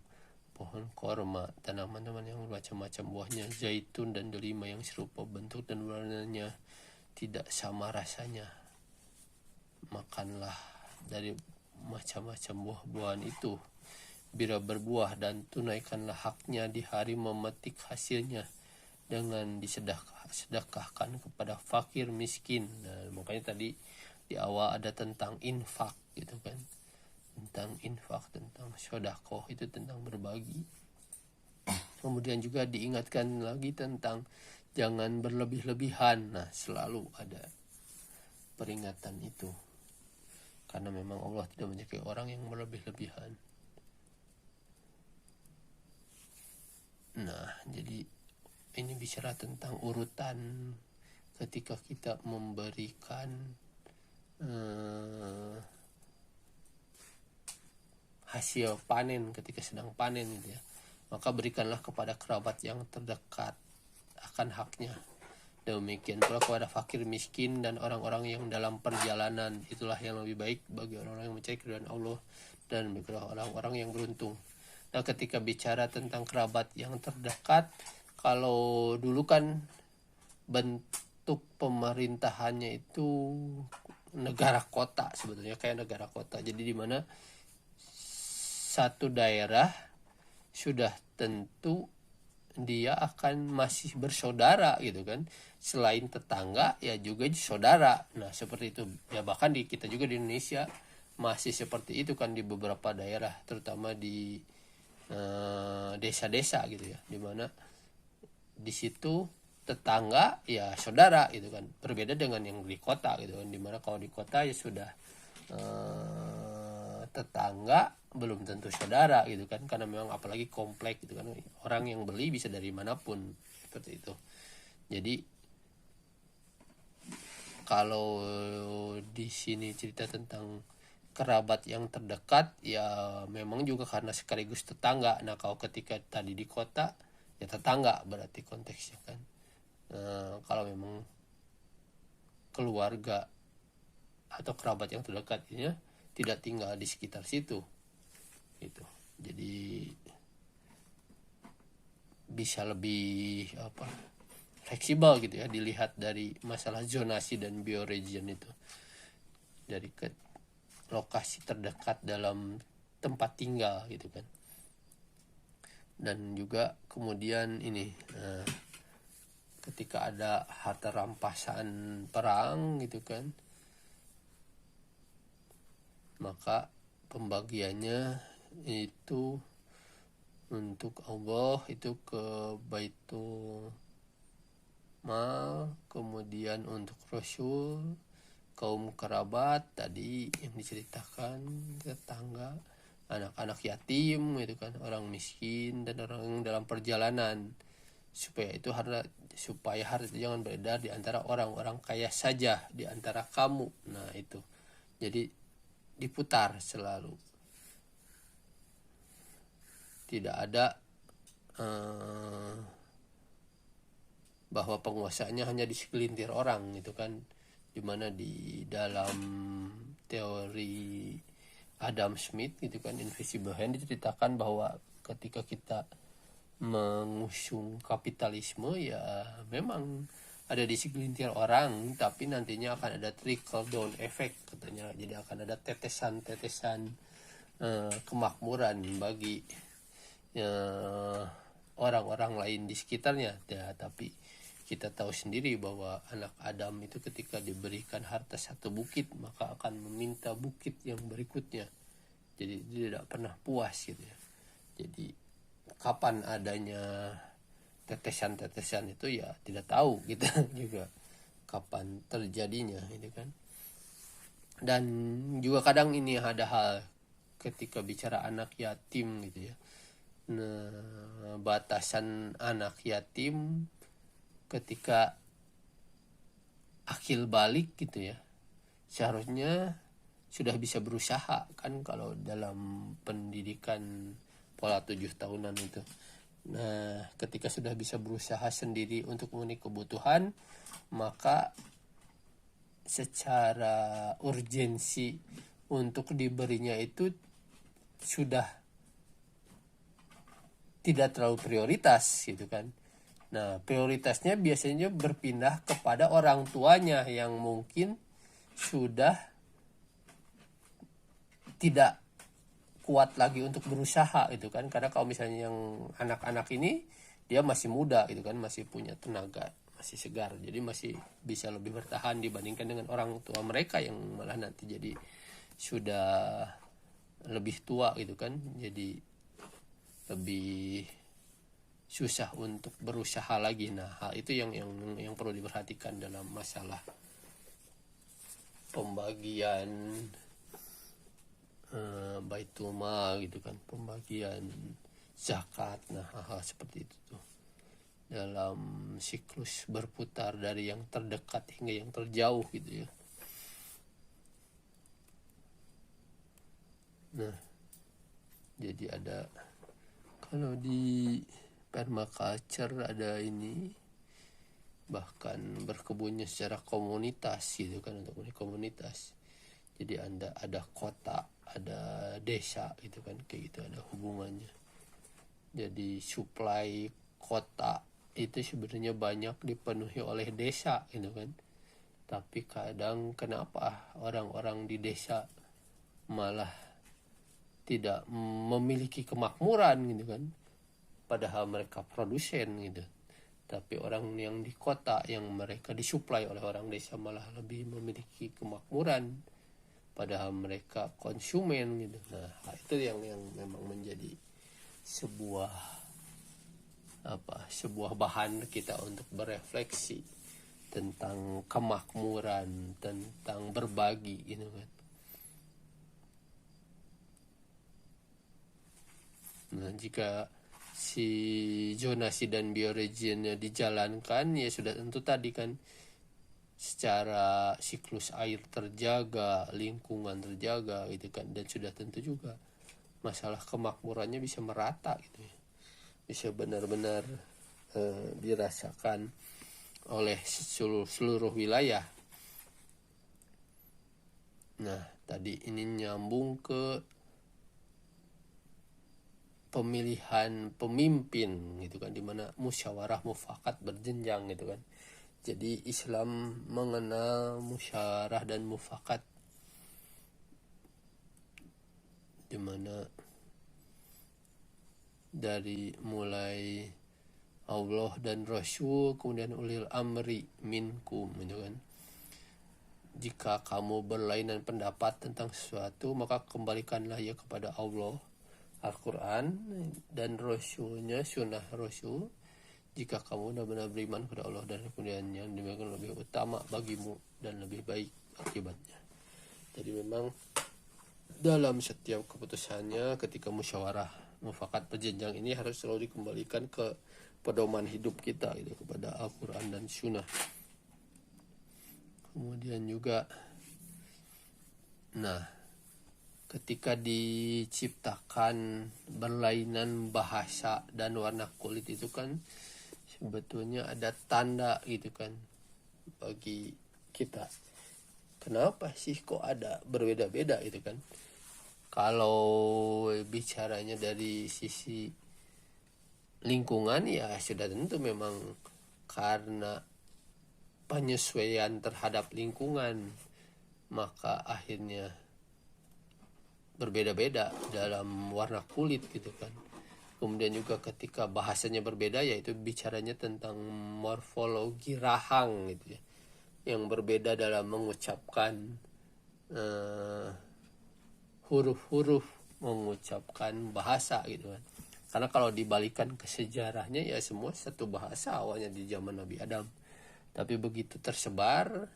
pohon korma, tanaman-tanaman yang macam-macam buahnya, zaitun dan delima yang serupa bentuk dan warnanya tidak sama rasanya. Makanlah dari macam-macam buah-buahan itu bila berbuah, dan tunaikanlah haknya di hari memetik hasilnya dengan disedekahkan kepada fakir miskin. Nah makanya tadi di awal ada tentang infak gitu kan, tentang infak, tentang sedekah, itu tentang berbagi. Kemudian juga diingatkan lagi tentang jangan berlebih-lebihan. Nah selalu ada peringatan itu, karena memang Allah tidak menyukai orang yang berlebih-lebihan. Nah jadi ini bicara tentang urutan ketika kita memberikan hasil panen, ketika sedang panen gitu ya, maka berikanlah kepada kerabat yang terdekat akan haknya. Demikian pula kepada fakir miskin dan orang-orang yang dalam perjalanan, itulah yang lebih baik bagi orang-orang yang mencari keridhaan Allah dan bagi orang-orang yang beruntung. Nah ketika bicara tentang kerabat yang terdekat, kalau dulu kan bentuk pemerintahannya itu negara kota, sebetulnya kayak negara kota. Jadi di mana satu daerah sudah tentu dia akan masih bersaudara gitu kan, selain tetangga ya juga saudara. Nah seperti itu ya, bahkan di kita juga di Indonesia masih seperti itu kan, di beberapa daerah terutama di desa-desa gitu ya, dimana di situ tetangga ya saudara gitu kan, berbeda dengan yang di kota gitu kan, dimana kalau di kota ya sudah tetangga belum tentu saudara gitu kan, karena memang apalagi komplek gitu kan, orang yang beli bisa dari manapun seperti itu. Jadi kalau di sini cerita tentang kerabat yang terdekat ya memang juga karena sekaligus tetangga. Nah kalau ketika tadi di kota ya tetangga berarti konteksnya kan. Kalau memang keluarga atau kerabat yang terdekat ya tidak tinggal di sekitar situ gitu, jadi bisa lebih fleksibel gitu ya, dilihat dari masalah zonasi dan bioregion itu, dari ke lokasi terdekat dalam tempat tinggal gitu kan. Dan juga kemudian ini ketika ada harta rampasan perang gitu kan, maka pembagiannya itu untuk Allah itu ke Baitul Mal, kemudian untuk Rasul, kaum kerabat tadi yang diceritakan, tetangga, anak-anak yatim gitu kan, orang miskin dan orang dalam perjalanan, supaya harta jangan beredar di antara orang-orang kaya saja di antara kamu. Nah itu jadi diputar selalu, tidak ada bahwa penguasaannya hanya di segelintir orang gitu kan, dimana di dalam teori Adam Smith gitu kan, Invisible Hand, diceritakan bahwa ketika kita mengusung kapitalisme ya memang ada di segelintir orang, tapi nantinya akan ada trickle down effect katanya, jadi akan ada tetesan-tetesan kemakmuran bagi orang-orang lain di sekitarnya ya. Tapi kita tahu sendiri bahwa anak Adam itu ketika diberikan harta satu bukit maka akan meminta bukit yang berikutnya, jadi dia tidak pernah puas gitu ya. Jadi kapan adanya tetesan-tetesan itu ya tidak tahu kita juga kapan terjadinya gitu kan. Dan juga kadang ini ada hal ketika bicara anak yatim gitu ya, nah, batasan anak yatim ketika akil balik gitu ya, seharusnya sudah bisa berusaha kan kalau dalam pendidikan pola 7 tahunan itu. Nah ketika sudah bisa berusaha sendiri untuk memenuhi kebutuhan, maka secara urgensi untuk diberinya itu sudah tidak terlalu prioritas gitu kan. Nah prioritasnya biasanya berpindah kepada orang tuanya yang mungkin sudah tidak kuat lagi untuk berusaha gitu kan. Karena kalau misalnya yang anak-anak ini dia masih muda gitu kan, masih punya tenaga, masih segar, jadi masih bisa lebih bertahan dibandingkan dengan orang tua mereka yang malah nanti jadi sudah lebih tua gitu kan, jadi lebih susah untuk berusaha lagi. Nah hal itu yang perlu diperhatikan dalam masalah pembagian Baitul Mal gitu kan, pembagian zakat. Nah hal-hal seperti itu tuh dalam siklus berputar dari yang terdekat hingga yang terjauh gitu ya. Nah jadi ada, kalau di permaculture ada ini, bahkan berkebunnya secara komunitas gitu kan, untuk komunitas. Jadi ada kota, ada desa gitu kan, kayak gitu ada hubungannya. Jadi supply kota itu sebenarnya banyak dipenuhi oleh desa gitu kan. Tapi kadang kenapa orang-orang di desa malah tidak memiliki kemakmuran gitu kan, padahal mereka produsen gitu. Tapi orang yang di kota yang mereka disuplai oleh orang desa malah lebih memiliki kemakmuran, padahal mereka konsumen gitu. Nah itu yang memang menjadi sebuah bahan kita untuk berefleksi tentang kemakmuran, tentang berbagi gitu kan. Nah, jika si zonasi dan bioregiannya dijalankan, ya sudah tentu tadi kan secara siklus air terjaga, lingkungan terjaga gitu kan, dan sudah tentu juga masalah kemakmurannya bisa merata gitu ya. Bisa benar-benar dirasakan oleh seluruh wilayah. Nah, tadi ini nyambung ke pemilihan pemimpin gitu kan, dimana musyawarah mufakat berjenjang gitu kan. Jadi Islam mengenal musyawarah dan mufakat, dimana dari mulai Allah dan Rasul, kemudian ulil amri minkum gitu kan. Jika kamu berlainan pendapat tentang sesuatu, maka kembalikanlah ya kepada Allah, Al-Quran, dan Rasulnya, sunnah Rasul. Jika kamu benar-benar beriman kepada Allah dan kemudian yang demikian lebih utama bagimu dan lebih baik akibatnya. Jadi memang dalam setiap keputusannya ketika musyawarah mufakat berjenjang ini harus selalu dikembalikan ke pedoman hidup kita gitu, kepada Al-Quran dan Sunnah. Kemudian juga, nah, ketika diciptakan berlainan bahasa dan warna kulit itu kan sebetulnya ada tanda gitu kan bagi kita. Kenapa sih kok ada berbeda-beda gitu kan? Kalau bicaranya dari sisi lingkungan, ya sudah tentu memang karena penyesuaian terhadap lingkungan, maka akhirnya berbeda-beda dalam warna kulit gitu kan. Kemudian juga ketika bahasanya berbeda, yaitu bicaranya tentang morfologi rahang gitu ya, yang berbeda dalam mengucapkan huruf-huruf, mengucapkan bahasa gitu kan. Karena kalau dibalikan ke sejarahnya, ya semua satu bahasa awalnya di zaman Nabi Adam, tapi begitu tersebar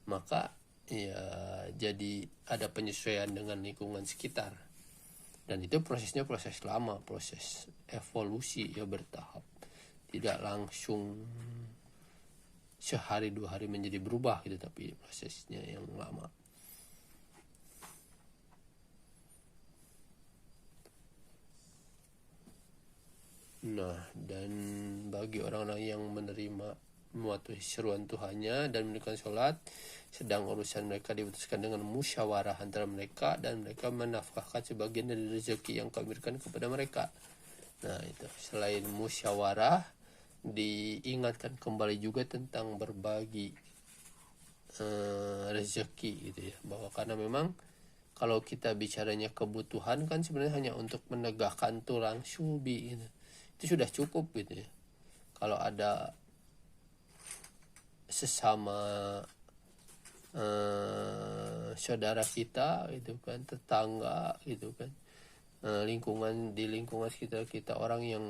maka ya jadi ada penyesuaian dengan lingkungan sekitar. Dan itu prosesnya proses lama, proses evolusi ya, bertahap, tidak langsung sehari dua hari menjadi berubah gitu, tapi prosesnya yang lama. Nah, dan bagi orang-orang yang menerima mematuhi seruan Tuhannya dan mendirikan sholat, sedang urusan mereka diputuskan dengan musyawarah antara mereka, dan mereka menafkahkan sebagian dari rezeki yang kami berikan kepada mereka. Nah itu, selain musyawarah, diingatkan kembali juga tentang berbagi rezeki gitu ya, bahwa karena memang kalau kita bicaranya kebutuhan kan sebenarnya hanya untuk menegakkan tulang sulbi gitu, itu sudah cukup gitu ya. Kalau ada sesama saudara kita gitu kan, tetangga gitu kan, di lingkungan sekitar kita orang yang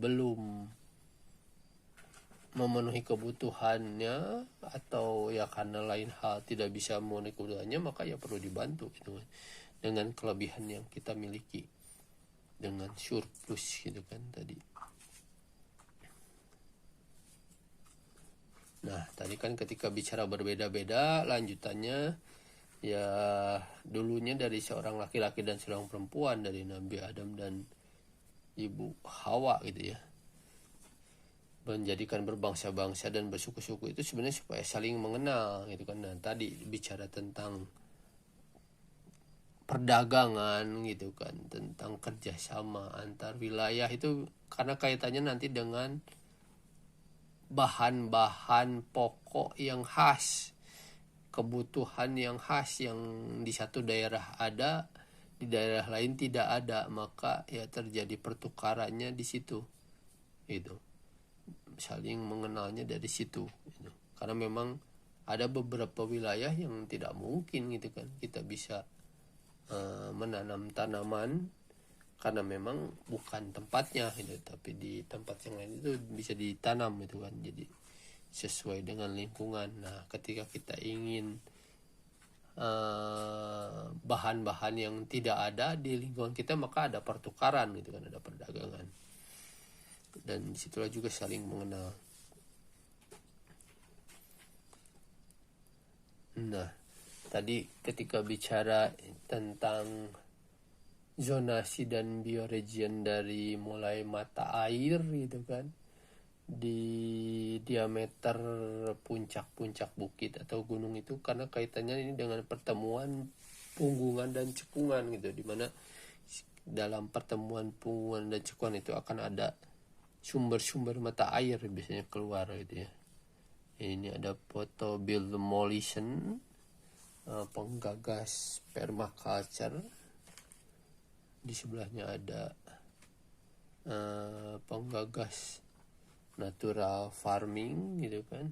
belum memenuhi kebutuhannya, atau ya karena lain hal tidak bisa memenuhi kebutuhannya, maka ya perlu dibantu gitu kan, dengan kelebihan yang kita miliki, dengan surplus gitu kan tadi. Nah tadi kan ketika bicara berbeda-beda, lanjutannya ya dulunya dari seorang laki-laki dan seorang perempuan, dari Nabi Adam dan Ibu Hawa gitu ya, menjadikan berbangsa-bangsa dan bersuku-suku itu sebenarnya supaya saling mengenal gitu kan. Nah tadi bicara tentang perdagangan gitu kan, tentang kerjasama antar wilayah itu karena kaitannya nanti dengan bahan-bahan pokok yang khas, kebutuhan yang khas yang di satu daerah ada, di daerah lain tidak ada, maka ya terjadi pertukarannya di situ, gitu. Saling mengenalnya dari situ, gitu. Karena memang ada beberapa wilayah yang tidak mungkin gitu kan kita bisa menanam tanaman karena memang bukan tempatnya gitu, tapi di tempat yang lain itu bisa ditanam gitu kan, jadi sesuai dengan lingkungan. Nah, ketika kita ingin bahan-bahan yang tidak ada di lingkungan kita, maka ada pertukaran gitu kan, ada perdagangan, dan disitulah juga saling mengenal. Nah, tadi ketika bicara tentang zonasi dan bioregion dari mulai mata air gitu kan, di diameter puncak-puncak bukit atau gunung itu, karena kaitannya ini dengan pertemuan punggungan dan cekungan gitu, dimana dalam pertemuan punggungan dan cekungan itu akan ada sumber-sumber mata air biasanya keluar gitu ya. Ini ada foto bioluminescent, penggagas permaculture. Di sebelahnya ada penggagas natural farming gitu kan,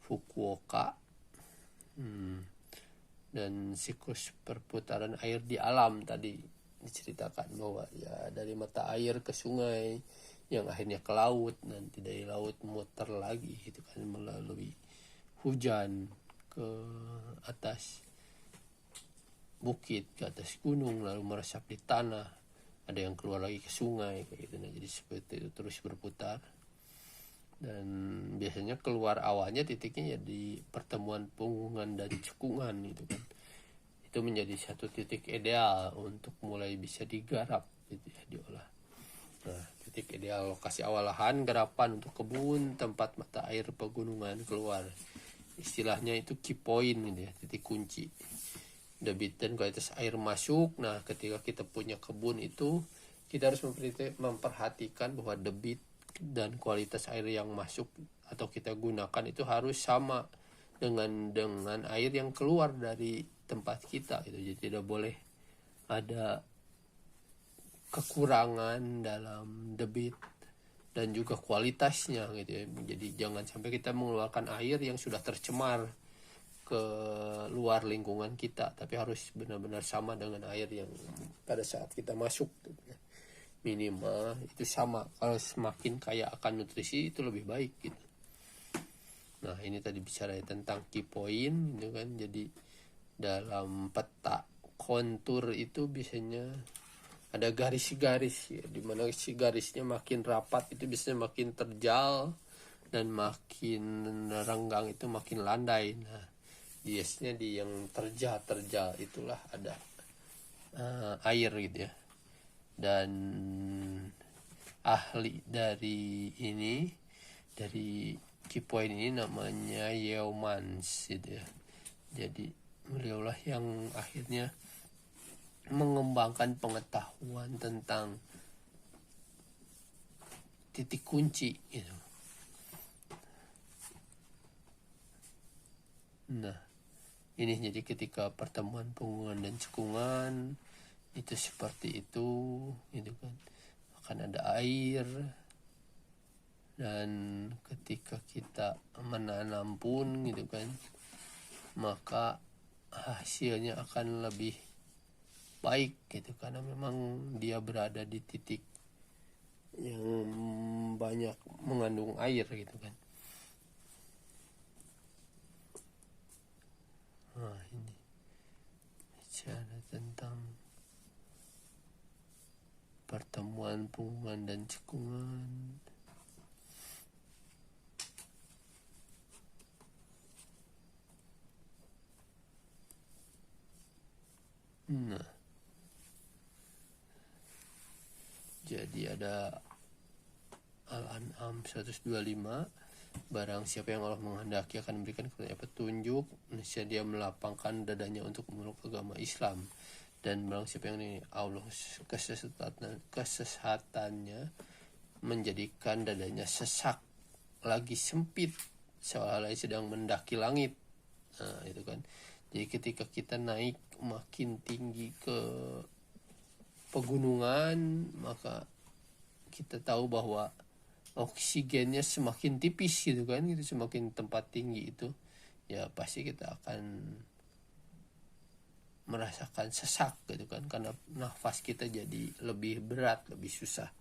Fukuoka. Dan siklus perputaran air di alam tadi diceritakan bahwa ya dari mata air ke sungai yang akhirnya ke laut, nanti dari laut muter lagi gitu kan melalui hujan ke atas bukit, ke atas gunung, lalu meresap di tanah, ada yang keluar lagi ke sungai kayak gitu. Nah, jadi seperti itu terus berputar, dan biasanya keluar awalnya titiknya ya di pertemuan punggungan dan cekungan gitu kan. Itu menjadi satu titik ideal untuk mulai bisa digarap gitu ya, diolah. Nah, titik ideal lokasi awal lahan garapan untuk kebun, tempat mata air pegunungan keluar, istilahnya itu key point gitu ya, titik kunci. Debit dan kualitas air masuk. Nah, ketika kita punya kebun itu, kita harus memperhatikan bahwa debit dan kualitas air yang masuk atau kita gunakan itu harus sama dengan air yang keluar dari tempat kita gitu. Jadi tidak boleh ada kekurangan dalam debit dan juga kualitasnya gitu ya. Jadi jangan sampai kita mengeluarkan air yang sudah tercemar ke luar lingkungan kita, tapi harus benar-benar sama dengan air yang pada saat kita masuk gitu ya. Minimal itu sama. Kalau semakin kaya akan nutrisi itu lebih baik gitu. Nah, ini tadi bicara tentang key point gitu kan. Jadi dalam peta kontur itu biasanya ada garis-garis ya, dimana si garisnya makin rapat itu biasanya makin terjal, dan makin renggang itu makin landai. Nah, biasanya di yang terjal itulah ada air gitu ya. Dan ahli dari ini, dari key point ini namanya Yeomans gitu ya. Jadi beliaulah yang akhirnya mengembangkan pengetahuan tentang titik kunci gitu. Nah, ini jadi ketika pertemuan punggungan dan cekungan itu seperti itu gitu kan, akan ada air, dan ketika kita menanam pun gitu kan, maka hasilnya akan lebih baik gitu, karena memang dia berada di titik yang banyak mengandung air gitu kan. Nah, ini bicara tentang pertemuan punggungan dan cekungan. Nah, jadi ada Al-An'am 125, barang siapa yang Allah menghendaki akan memberikan kepadanya petunjuk, niscaya dia melapangkan dadanya untuk memeluk agama Islam. Dan barang siapa yang ini Allah kesesatannya menjadikan dadanya sesak, lagi sempit, seolah-olah sedang mendaki langit. Nah itu kan, jadi ketika kita naik makin tinggi ke pegunungan, maka kita tahu bahwa oksigennya semakin tipis gitu kan, gitu. Semakin tempat tinggi itu ya pasti kita akan merasakan sesak gitu kan, karena nafas kita jadi lebih berat, lebih susah.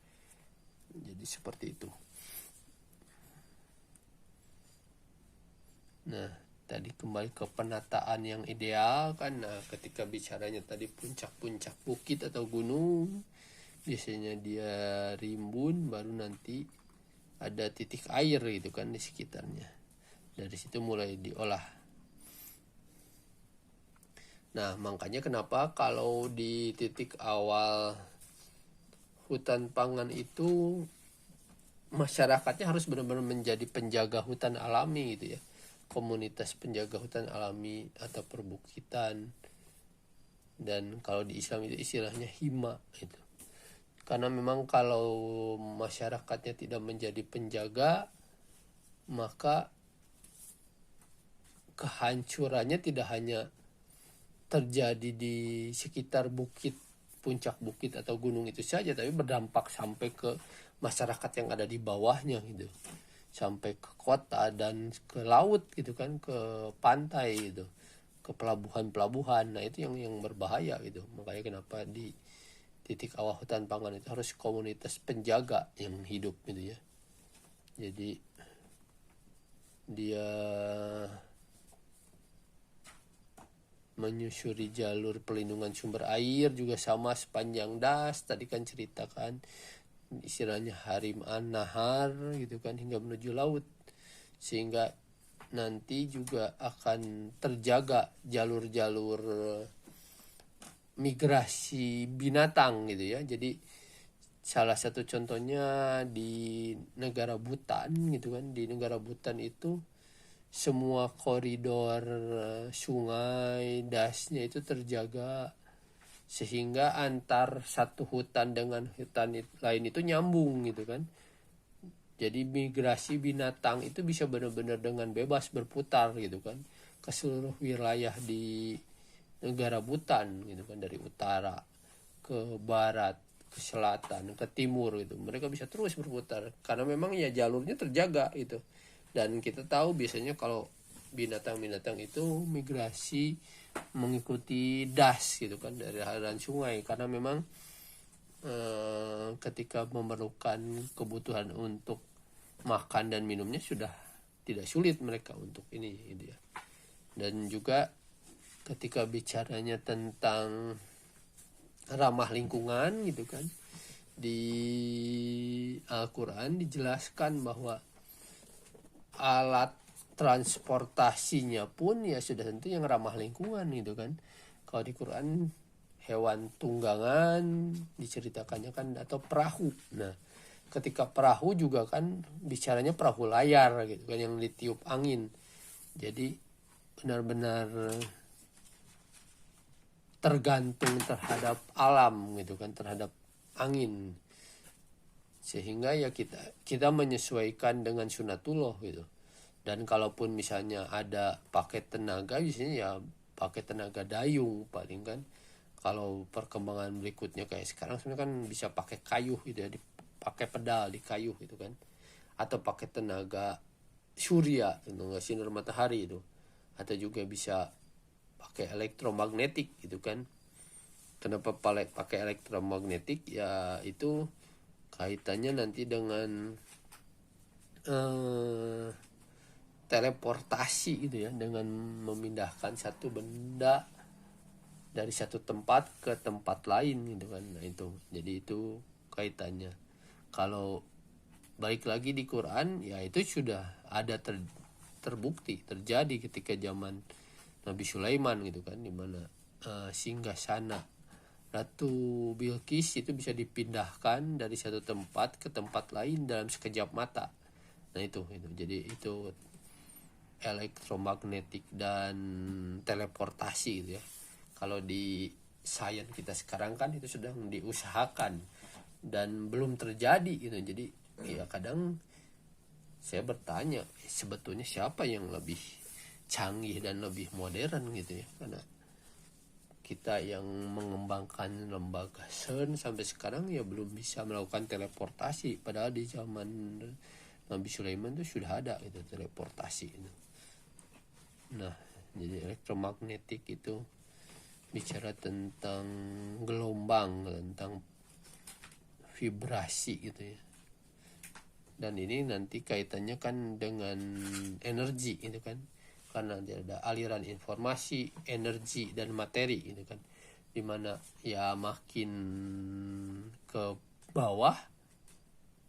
Jadi seperti itu. Nah tadi kembali ke penataan yang ideal kan. Nah ketika bicaranya tadi puncak-puncak bukit atau gunung, biasanya dia rimbun, baru nanti ada titik air gitu kan di sekitarnya. Dari situ mulai diolah. Nah makanya kenapa kalau di titik awal hutan pangan itu masyarakatnya harus benar-benar menjadi penjaga hutan alami gitu ya, komunitas penjaga hutan alami atau perbukitan. Dan kalau di Islam itu istilahnya hima itu. Karena memang kalau masyarakatnya tidak menjadi penjaga, maka kehancurannya tidak hanya terjadi di sekitar bukit, puncak bukit atau gunung itu saja, tapi berdampak sampai ke masyarakat yang ada di bawahnya gitu, sampai ke kota dan ke laut gitu kan, ke pantai gitu, ke pelabuhan-pelabuhan. Nah itu yang berbahaya gitu. Makanya kenapa di titik awal hutan pangan itu harus komunitas penjaga yang hidup gitu ya. Jadi dia menyusuri jalur pelindungan sumber air juga sama sepanjang das tadi kan ceritakan, istilahnya harim an-nahar gitu kan, hingga menuju laut, sehingga nanti juga akan terjaga jalur-jalur migrasi binatang gitu ya. Jadi salah satu contohnya di negara Bhutan gitu kan, di negara Bhutan itu semua koridor sungai, dasnya itu terjaga, sehingga antar satu hutan dengan hutan lain itu nyambung gitu kan. Jadi migrasi binatang itu bisa benar-benar dengan bebas berputar gitu kan ke seluruh wilayah di negara Bhutan gitu kan, dari utara ke barat, ke selatan, ke timur gitu. Mereka bisa terus berputar karena memang ya jalurnya terjaga gitu. Dan kita tahu biasanya kalau binatang-binatang itu migrasi mengikuti das gitu kan, dari aliran sungai, karena memang ketika memerlukan kebutuhan untuk makan dan minumnya sudah tidak sulit mereka untuk ini gitu ya. Dan juga ketika bicaranya tentang ramah lingkungan gitu kan, di Al-Quran dijelaskan bahwa alat transportasinya pun ya sudah tentu yang ramah lingkungan gitu kan. Kalau di Quran hewan tunggangan diceritakannya kan, atau perahu. Nah ketika perahu juga kan bicaranya perahu layar gitu kan, yang ditiup angin. Jadi benar-benar tergantung terhadap alam gitu kan, terhadap angin, sehingga ya kita menyesuaikan dengan sunatullah gitu. Dan kalaupun misalnya ada pakai tenaga, biasanya ya pakai tenaga dayung paling kan. Kalau perkembangan berikutnya kayak sekarang sebenarnya kan bisa pakai kayu gitu ya, pakai pedal di kayu gitu kan, atau pakai tenaga surya, tenaga sinar matahari itu, atau juga bisa pakai elektromagnetik gitu kan. Kenapa pakai elektromagnetik? Ya itu kaitannya nanti dengan teleportasi gitu ya, dengan memindahkan satu benda dari satu tempat ke tempat lain gitu kan. Nah itu, jadi itu kaitannya. Kalau balik lagi di Quran, ya itu sudah ada terbukti terjadi ketika zaman Nabi Sulaiman gitu kan, dimana singgasana Ratu Bilqis itu bisa dipindahkan dari satu tempat ke tempat lain dalam sekejap mata. Nah itu. Jadi itu elektromagnetik dan teleportasi gitu ya. Kalau di sains kita sekarang kan itu sedang diusahakan dan belum terjadi gitu. Jadi Ya kadang saya bertanya, sebetulnya siapa yang lebih canggih dan lebih modern gitu ya, karena kita yang mengembangkan lembaga CERN sampai sekarang ya belum bisa melakukan teleportasi, padahal di zaman Nabi Sulaiman itu sudah ada itu teleportasi itu. Nah, jadi elektromagnetik itu bicara tentang gelombang, tentang vibrasi gitu ya. Dan ini nanti kaitannya kan dengan energi gitu kan, karena ada aliran informasi, energi dan materi gitu kan, dimana ya makin ke bawah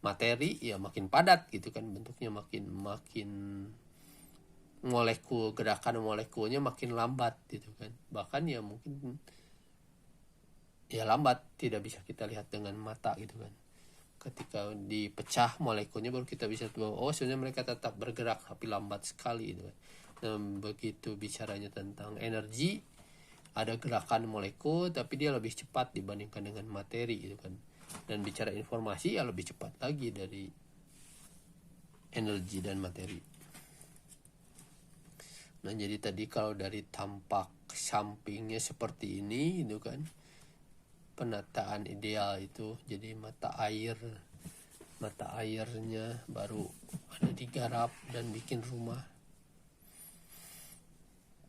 materi ya makin padat gitu kan, bentuknya makin gerakan molekulnya makin lambat gitu kan, bahkan ya mungkin ya lambat, tidak bisa kita lihat dengan mata gitu kan. Ketika dipecah molekulnya baru kita bisa tahu, oh sebenarnya mereka tetap bergerak tapi lambat sekali gitu kan. Nah, begitu bicaranya tentang energi, ada gerakan molekul tapi dia lebih cepat dibandingkan dengan materi gitu kan. Dan bicara informasi ya lebih cepat lagi dari energi dan materi. Nah, jadi tadi kalau dari tampak sampingnya seperti ini gitu kan, penataan ideal itu jadi mata airnya baru ada digarap dan bikin rumah.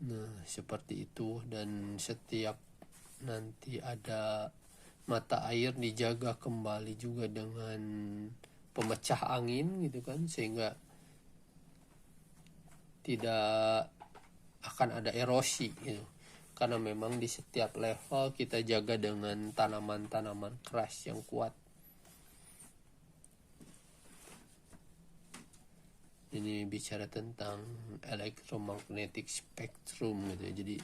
Nah, seperti itu. Dan setiap nanti ada mata air dijaga kembali juga dengan pemecah angin gitu kan, sehingga tidak akan ada erosi gitu. Karena memang di setiap level kita jaga dengan tanaman-tanaman keras yang kuat. Ini bicara tentang electromagnetic spectrum gitu ya. Jadi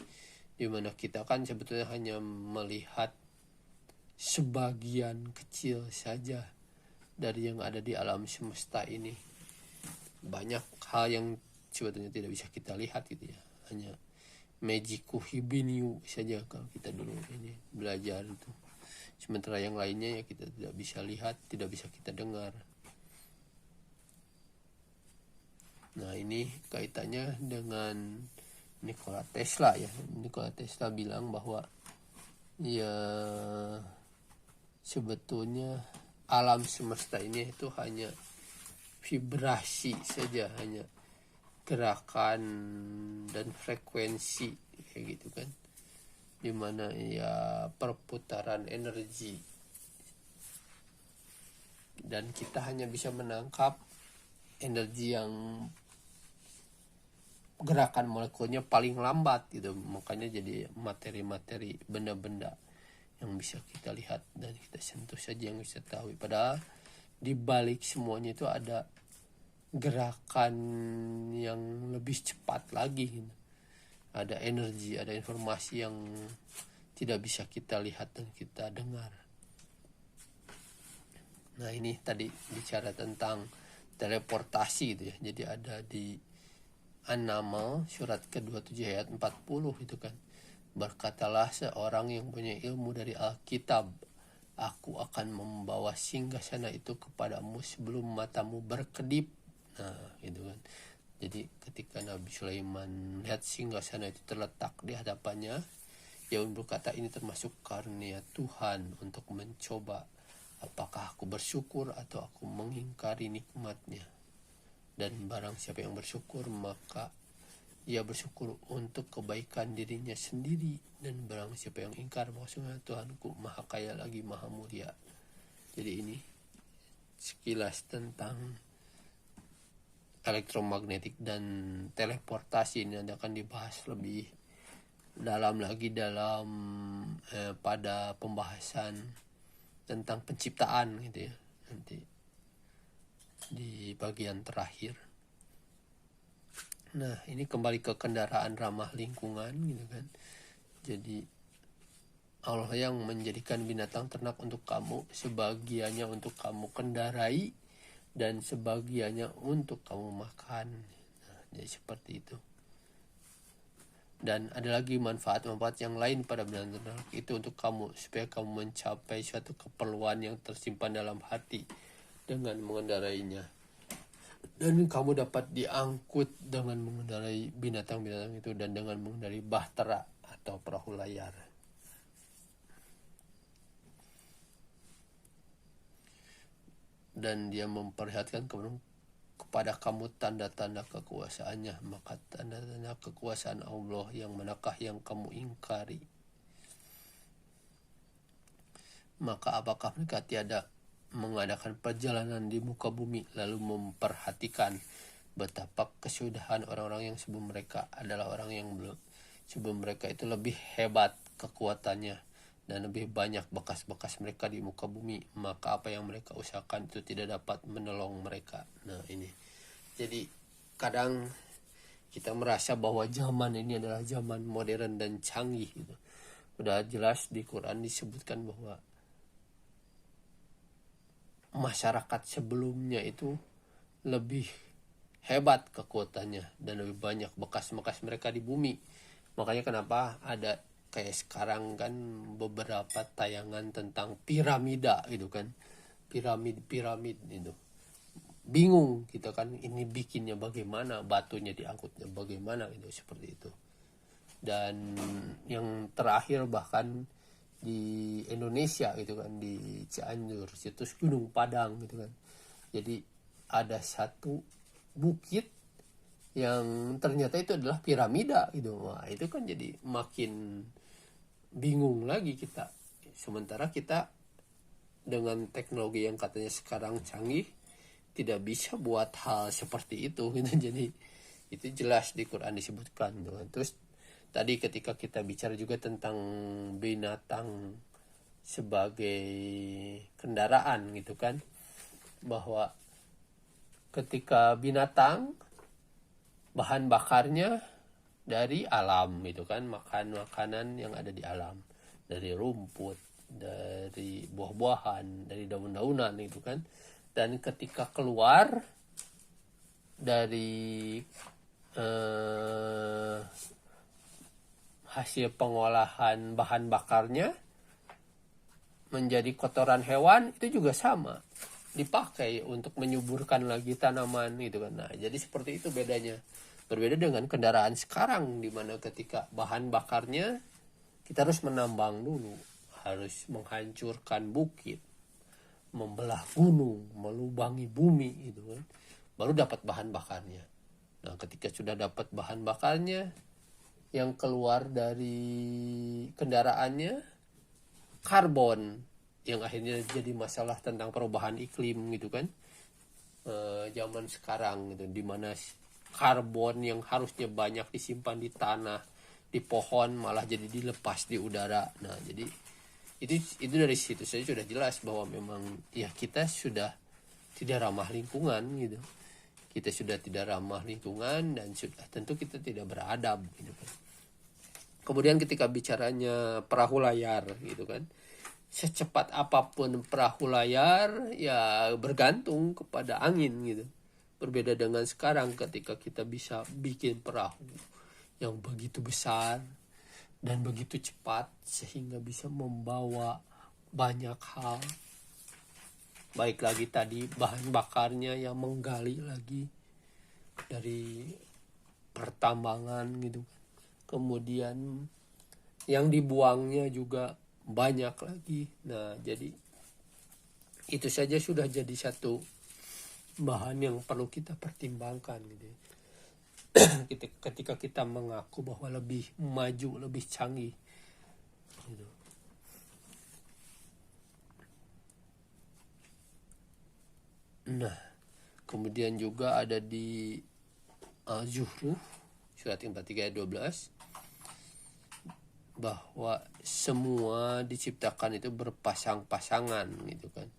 dimana kita kan sebetulnya hanya melihat sebagian kecil saja dari yang ada di alam semesta ini. Banyak hal yang sebetulnya tidak bisa kita lihat gitu ya, hanya Magiku Hibiniu saja kalau kita dulu ini belajar itu. Sementara yang lainnya ya kita tidak bisa lihat, tidak bisa kita dengar. Nah, ini kaitannya dengan Nikola Tesla ya. Nikola Tesla bilang bahwa ya sebetulnya alam semesta ini itu hanya vibrasi saja, hanya gerakan dan frekuensi kayak gitu kan, dimana ya perputaran energi, dan kita hanya bisa menangkap energi yang gerakan molekulnya paling lambat gitu. Makanya jadi materi-materi, benda-benda yang bisa kita lihat dan kita sentuh saja yang bisa tahu, padahal di balik semuanya itu ada gerakan yang lebih cepat lagi gitu. Ada energi, ada informasi yang tidak bisa kita lihat dan kita dengar. Nah, ini tadi bicara tentang teleportasi gitu ya. Jadi ada di An-Naml surat ke-27 ayat 40 itu kan. Berkatalah seorang yang punya ilmu dari Alkitab, aku akan membawa singgasana itu kepadamu sebelum matamu berkedip. Nah, gitu kan. Jadi ketika Nabi Sulaiman lihat singgasana itu terletak di hadapannya, ia berkata, ini termasuk karunia Tuhan untuk mencoba apakah aku bersyukur atau aku mengingkari nikmatnya. Dan barang siapa yang bersyukur, maka ia bersyukur untuk kebaikan dirinya sendiri. Dan barang siapa yang ingkar, maksudnya Tuhanku maha kaya lagi maha mulia. Jadi ini sekilas tentang elektromagnetik dan teleportasi. Ini akan dibahas lebih dalam lagi pada pembahasan tentang penciptaan gitu ya, nanti di bagian terakhir. Nah, ini kembali ke kendaraan ramah lingkungan gitu kan. Jadi Allah yang menjadikan binatang ternak untuk kamu, sebagiannya untuk kamu kendarai dan sebagiannya untuk kamu makan. Nah, jadi seperti itu. Dan ada lagi manfaat-manfaat yang lain pada binatang ternak itu untuk kamu, supaya kamu mencapai suatu keperluan yang tersimpan dalam hati dengan mengendarainya. Dan kamu dapat diangkut dengan mengendarai binatang-binatang itu dan dengan mengendarai bahtera atau perahu layar. Dan dia memperlihatkan kepada kamu tanda-tanda kekuasaannya, maka tanda-tanda kekuasaan Allah yang manakah yang kamu ingkari? Maka apakah mereka tiada mengadakan perjalanan di muka bumi lalu memperhatikan betapa kesudahan orang-orang yang sebelum mereka adalah orang yang sebelum mereka itu lebih hebat kekuatannya dan lebih banyak bekas-bekas mereka di muka bumi, maka apa yang mereka usahakan itu tidak dapat menolong mereka. Nah ini, jadi kadang kita merasa bahwa zaman ini adalah zaman modern dan canggih gitu. Udah jelas di Quran disebutkan bahwa masyarakat sebelumnya itu lebih hebat kekuatannya dan lebih banyak bekas-bekas mereka di bumi. Makanya kenapa ada kayak sekarang kan beberapa tayangan tentang piramida gitu kan, piramid itu bingung kita kan, ini bikinnya bagaimana, batunya diangkutnya bagaimana gitu, seperti itu. Dan yang terakhir bahkan di Indonesia gitu kan, di Cianjur situs Gunung Padang gitu kan, jadi ada satu bukit yang ternyata itu adalah piramida gitu. Wah itu kan jadi makin bingung lagi kita, sementara kita dengan teknologi yang katanya sekarang canggih tidak bisa buat hal seperti itu gitu. Jadi itu jelas di Quran disebutkan gitu. Terus tadi ketika kita bicara juga tentang binatang sebagai kendaraan gitu kan, bahwa ketika binatang bahan bakarnya dari alam gitu kan, makan makanan yang ada di alam, dari rumput, dari buah-buahan, dari daun-daunan gitu kan, dan ketika keluar dari hasil pengolahan bahan bakarnya menjadi kotoran hewan, itu juga sama dipakai untuk menyuburkan lagi tanaman gitu kan. Nah jadi seperti itu bedanya. Berbeda dengan kendaraan sekarang, di mana ketika bahan bakarnya kita harus menambang dulu, harus menghancurkan bukit, membelah gunung, melubangi bumi gitu kan, baru dapat bahan bakarnya. Nah ketika sudah dapat bahan bakarnya, yang keluar dari kendaraannya karbon, yang akhirnya jadi masalah tentang perubahan iklim gitu kan. Zaman sekarang gitu, dimana karbon yang harusnya banyak disimpan di tanah, di pohon, malah jadi dilepas di udara. Nah jadi itu dari situ saja sudah jelas bahwa memang ya kita sudah tidak ramah lingkungan gitu. Kita sudah tidak ramah lingkungan dan sudah tentu kita tidak beradab gitu kan. Kemudian ketika bicaranya perahu layar gitu kan, secepat apapun perahu layar ya bergantung kepada angin gitu. Berbeda dengan sekarang ketika kita bisa bikin perahu yang begitu besar dan begitu cepat sehingga bisa membawa banyak hal. Baik lagi tadi bahan bakarnya yang menggali lagi dari pertambangan gitu. Kemudian yang dibuangnya juga banyak lagi. Nah jadi itu saja sudah jadi satu bahan yang perlu kita pertimbangkan gitu. Ketika kita mengaku bahwa lebih maju, lebih canggih gitu. Nah kemudian juga ada di Zuhruf surat 43 ayat 12 bahwa semua diciptakan itu berpasang-pasangan gitu kan,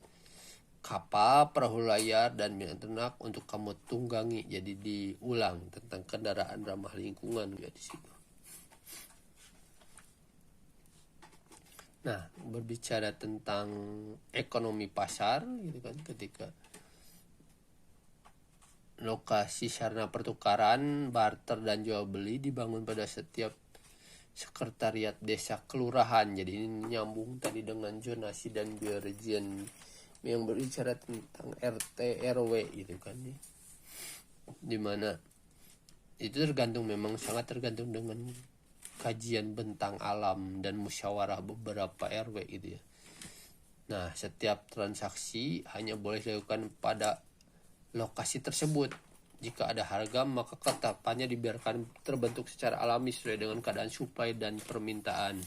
kapal, perahu layar, dan binatang ternak untuk kamu tunggangi. Jadi diulang tentang kendaraan ramah lingkungan ya di situ. Nah, berbicara tentang ekonomi pasar gitu kan, ketika lokasi sarana pertukaran, barter dan jual beli dibangun pada setiap sekretariat desa kelurahan. Jadi ini nyambung tadi dengan zonasi dan bioregion yang berbicara tentang RT RW gitu kan ya. Dimana itu sangat tergantung dengan kajian bentang alam dan musyawarah beberapa RW gitu ya. Nah, setiap transaksi hanya boleh dilakukan pada lokasi tersebut. Jika ada harga, maka ketetapannya dibiarkan terbentuk secara alami sesuai dengan keadaan supply dan permintaan,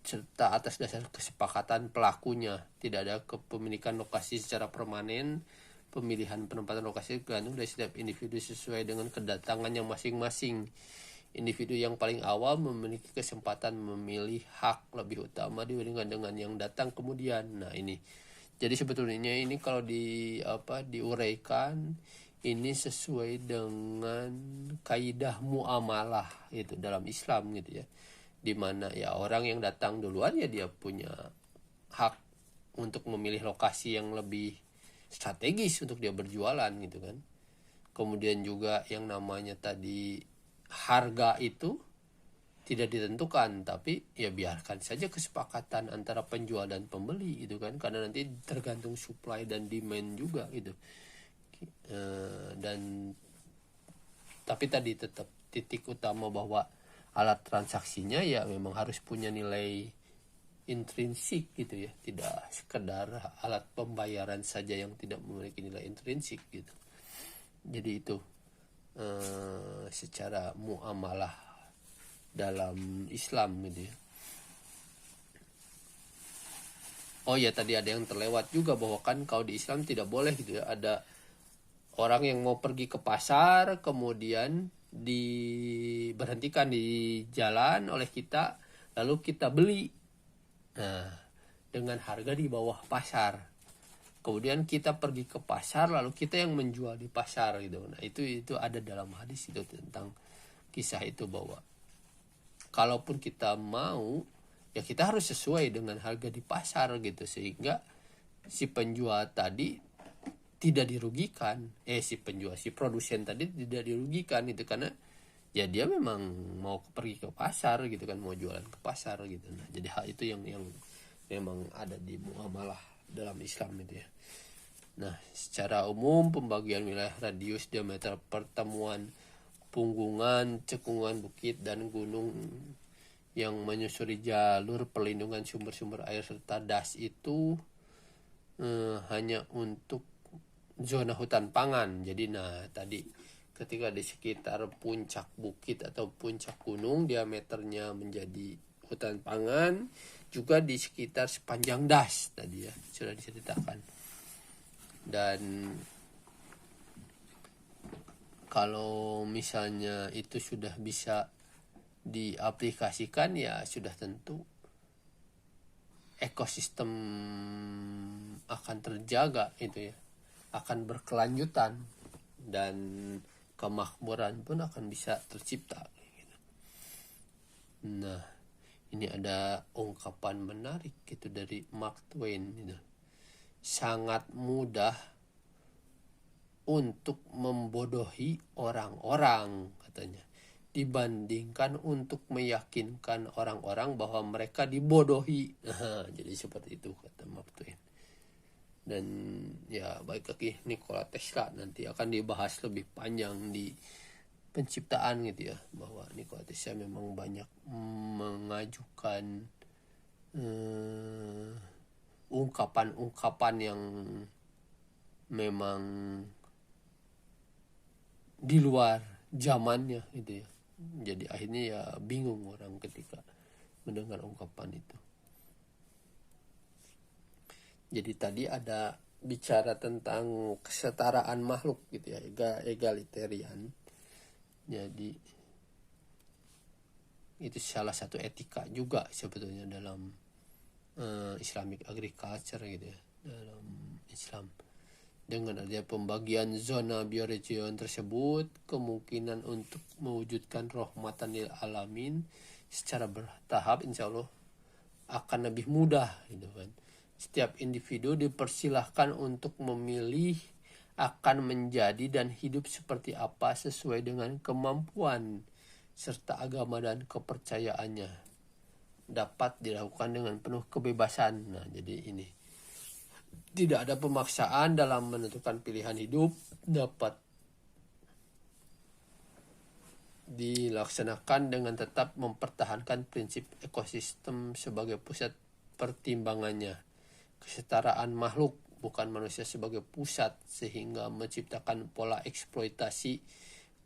serta atas dasar kesepakatan pelakunya. Tidak ada kepemilikan lokasi secara permanen. Pemilihan penempatan lokasi tergantung dari setiap individu sesuai dengan kedatangannya masing-masing. Individu yang paling awal memiliki kesempatan memilih hak lebih utama dibandingkan dengan yang datang kemudian. Nah, ini. Jadi sebetulnya ini kalau diuraikan ini sesuai dengan kaidah muamalah itu dalam Islam gitu ya. Dimana ya orang yang datang duluan ya dia punya hak untuk memilih lokasi yang lebih strategis untuk dia berjualan gitu kan. Kemudian juga yang namanya tadi harga itu tidak ditentukan, tapi ya biarkan saja kesepakatan antara penjual dan pembeli gitu kan, karena nanti tergantung supply dan demand juga gitu. Dan tapi tadi tetap titik utama bahwa alat transaksinya ya memang harus punya nilai intrinsik gitu ya, tidak sekedar alat pembayaran saja yang tidak memiliki nilai intrinsik gitu. Jadi itu secara muamalah dalam Islam gitu ya. Oh ya, tadi ada yang terlewat juga bahwa kan kalau di Islam tidak boleh gitu ya, ada orang yang mau pergi ke pasar kemudian diberhentikan di jalan oleh kita, lalu kita beli dengan harga di bawah pasar. Kemudian kita pergi ke pasar lalu kita yang menjual di pasar gitu. Nah, itu ada dalam hadis itu tentang kisah itu bahwa kalaupun kita mau ya kita harus sesuai dengan harga di pasar gitu, sehingga si penjual tadi tidak dirugikan, si produsen tadi tidak dirugikan gitu, karena ya dia memang mau pergi ke pasar gitu kan, mau jualan ke pasar gitu. Nah, jadi hal itu yang memang ada di muamalah dalam Islam itu ya. Nah, secara umum pembagian wilayah radius diameter pertemuan punggungan, cekungan bukit dan gunung yang menyusuri jalur perlindungan sumber-sumber air serta das itu hanya untuk zona hutan pangan. Jadi tadi ketika di sekitar puncak bukit atau puncak gunung diameternya menjadi hutan pangan, juga di sekitar sepanjang das tadi ya sudah diceritakan. Dan kalau misalnya itu sudah bisa diaplikasikan ya sudah tentu ekosistem akan terjaga itu ya, akan berkelanjutan dan kemakmuran pun akan bisa tercipta gitu. Nah, ini ada ungkapan menarik gitu dari Mark Twain gitu. Sangat mudah untuk membodohi orang-orang katanya, dibandingkan untuk meyakinkan orang-orang bahwa mereka dibodohi. Jadi seperti itu kata Mark Twain. Dan ya baik lagi Nikola Tesla nanti akan dibahas lebih panjang di penciptaan gitu ya, bahwa Nikola Tesla memang banyak mengajukan ungkapan-ungkapan yang memang di luar zamannya gitu ya. Jadi akhirnya ya bingung orang ketika mendengar ungkapan itu. Jadi tadi ada bicara tentang kesetaraan makhluk gitu ya, egalitarian. Jadi itu salah satu etika juga sebetulnya dalam Islamic agriculture gitu ya, dalam Islam. Dengan adanya pembagian zona bioregion tersebut, kemungkinan untuk mewujudkan rahmatan lil alamin secara bertahap insya Allah akan lebih mudah gitu kan. Setiap individu dipersilahkan untuk memilih akan menjadi dan hidup seperti apa sesuai dengan kemampuan serta agama dan kepercayaannya. dapat dilakukan dengan penuh kebebasan. Nah, jadi ini tidak ada pemaksaan dalam menentukan pilihan hidup, dapat dilaksanakan dengan tetap mempertahankan prinsip ekosistem sebagai pusat pertimbangannya. Kesetaraan makhluk, bukan manusia sebagai pusat, sehingga menciptakan pola eksploitasi,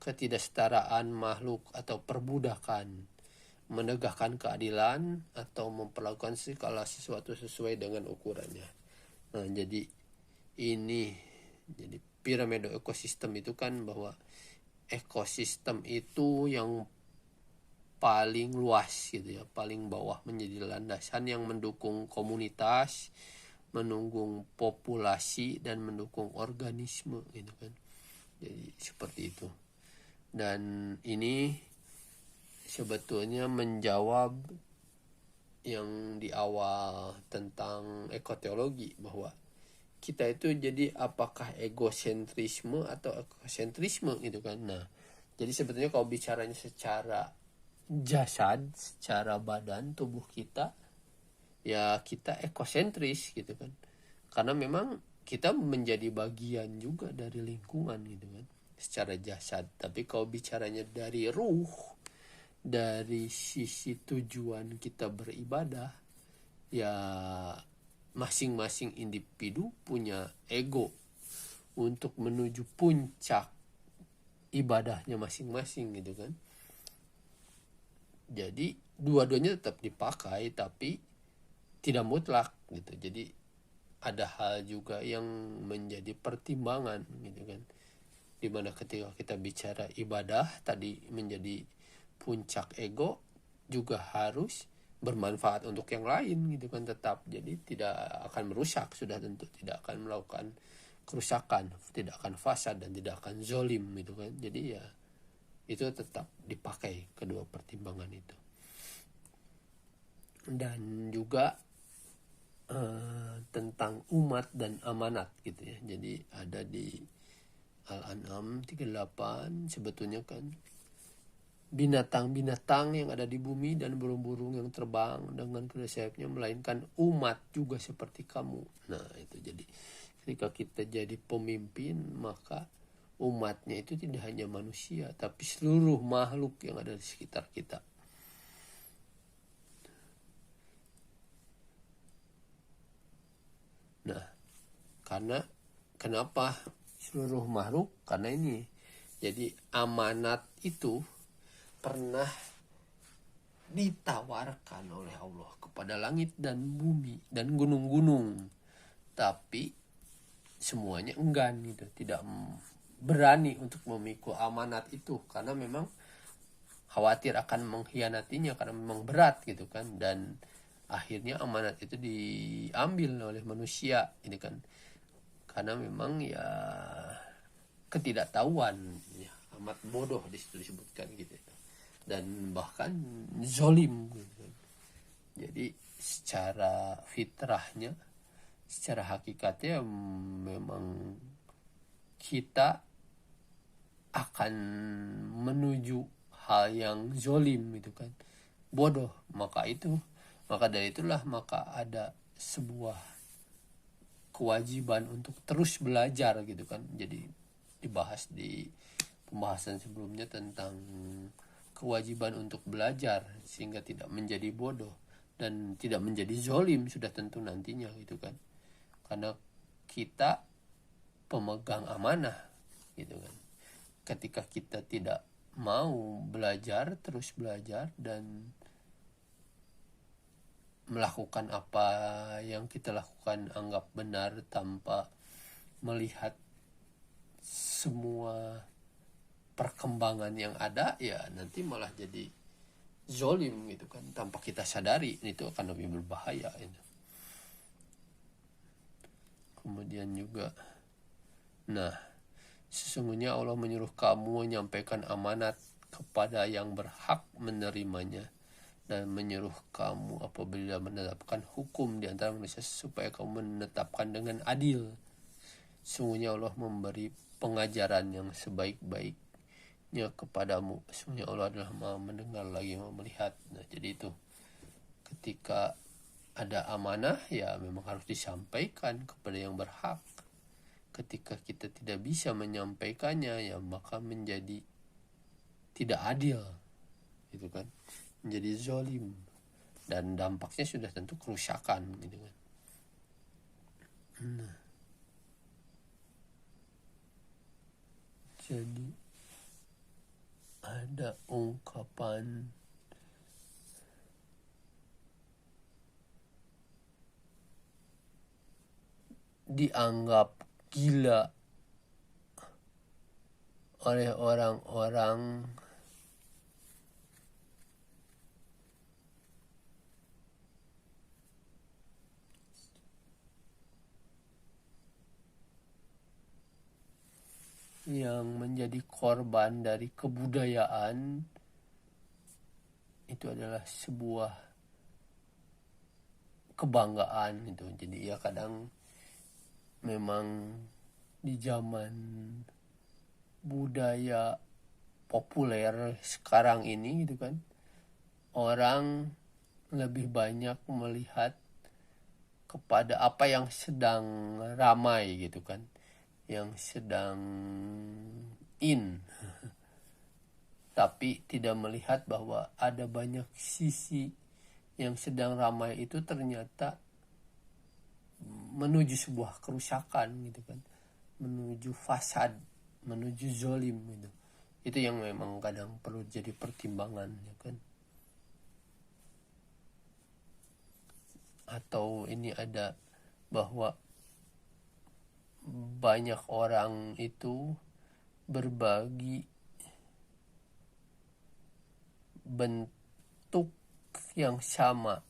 ketidaksetaraan makhluk atau perbudakan, menegakkan keadilan atau memperlakukan segala sesuatu sesuai dengan ukurannya. Nah, jadi piramida ekosistem itu kan bahwa ekosistem itu yang paling luas gitu ya, paling bawah menjadi landasan yang mendukung komunitas, mendukung populasi, dan mendukung organisme gitu kan. Jadi seperti itu. Dan ini sebetulnya menjawab yang di awal tentang ekoteologi, bahwa kita itu jadi apakah egosentrisme atau ekosentrisme gitu kan. Nah, jadi sebetulnya kalau bicaranya secara jasad, secara badan tubuh kita, ya kita ekosentris gitu kan, karena memang kita menjadi bagian juga dari lingkungan gitu kan secara jasad. Tapi kalau bicaranya dari ruh, dari sisi tujuan kita beribadah, ya masing-masing individu punya ego untuk menuju puncak ibadahnya masing-masing gitu kan. Jadi dua-duanya tetap dipakai tapi tidak mutlak gitu. Jadi ada hal juga yang menjadi pertimbangan gitu kan, dimana ketika kita bicara ibadah tadi menjadi puncak ego, juga harus bermanfaat untuk yang lain gitu kan tetap. Jadi tidak akan merusak, sudah tentu tidak akan melakukan kerusakan, tidak akan fasad dan tidak akan zolim gitu kan. Jadi ya itu tetap dipakai kedua pertimbangan itu. Dan juga tentang umat dan amanat gitu ya. Jadi ada di Al-An'am 38 sebetulnya kan, binatang-binatang yang ada di bumi dan burung-burung yang terbang dengan kedua sayapnya melainkan umat juga seperti kamu. Nah itu, jadi ketika kita jadi pemimpin, maka umatnya itu tidak hanya manusia tapi seluruh makhluk yang ada di sekitar kita. Nah, karena kenapa seluruh makhluk? Karena ini, jadi amanat itu pernah ditawarkan oleh Allah kepada langit dan bumi dan gunung-gunung, tapi semuanya enggan gitu, tidak berani untuk memikul amanat itu karena memang khawatir akan mengkhianatinya karena memang berat gitu kan. Dan akhirnya amanat itu diambil oleh manusia ini kan, karena memang ya ketidaktahuan ya, amat bodoh di situ disebutkan gitu, dan bahkan zolim gitu. Jadi secara fitrahnya, secara hakikatnya memang kita akan menuju hal yang zolim gitu kan, bodoh. Maka dari itulah maka ada sebuah kewajiban untuk terus belajar gitu kan. Jadi dibahas di pembahasan sebelumnya tentang kewajiban untuk belajar sehingga tidak menjadi bodoh dan tidak menjadi zolim sudah tentu nantinya gitu kan, karena kita pemegang amanah gitu kan. Ketika kita tidak mau belajar, terus belajar dan melakukan apa yang kita lakukan anggap benar tanpa melihat semua perkembangan yang ada, ya nanti malah jadi zolim gitu kan tanpa kita sadari. Itu akan lebih berbahaya itu. Kemudian juga, nah sesungguhnya Allah menyuruh kamu menyampaikan amanat kepada yang berhak menerimanya dan menyuruh kamu apabila menetapkan hukum di antara manusia supaya kamu menetapkan dengan adil. Sesungguhnya Allah memberi pengajaran yang sebaik-baiknya kepadamu. Sesungguhnya Allah adalah Maha mendengar lagi Maha melihat. Nah, jadi itu ketika ada amanah ya memang harus disampaikan kepada yang berhak. Ketika kita tidak bisa menyampaikannya ya maka menjadi tidak adil, gitu kan, menjadi zolim, dan dampaknya sudah tentu kerusakan, gitu kan. Nah, jadi ada ungkapan dianggap gila oleh orang-orang yang menjadi korban dari kebudayaan. Itu adalah sebuah kebanggaan gitu. Jadi ya kadang memang di zaman budaya populer sekarang ini gitu kan, orang lebih banyak melihat kepada apa yang sedang ramai gitu kan, yang sedang in, tapi tidak melihat bahwa ada banyak sisi yang sedang ramai itu ternyata menuju sebuah kerusakan gitu kan, menuju fasad, menuju zolim gitu. Itu yang memang kadang perlu jadi pertimbangan ya kan. Atau ini ada bahwa banyak orang itu berbagi bentuk yang sama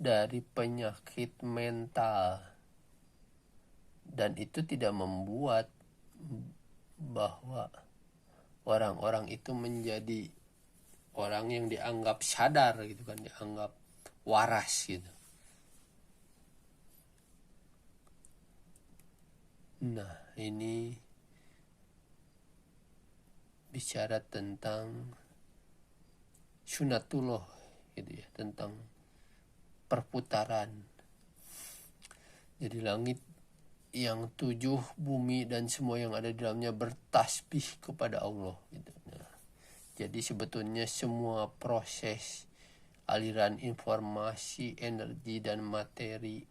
dari penyakit mental, dan itu tidak membuat bahwa orang-orang itu menjadi orang yang dianggap sadar gitu kan, dianggap waras gitu. Nah, ini bicara tentang sunatullah gitu ya, tentang perputaran. Jadi langit yang 7, bumi dan semua yang ada di dalamnya bertasbih kepada Allah gitu. Nah, jadi sebetulnya semua proses aliran informasi, energi dan materi,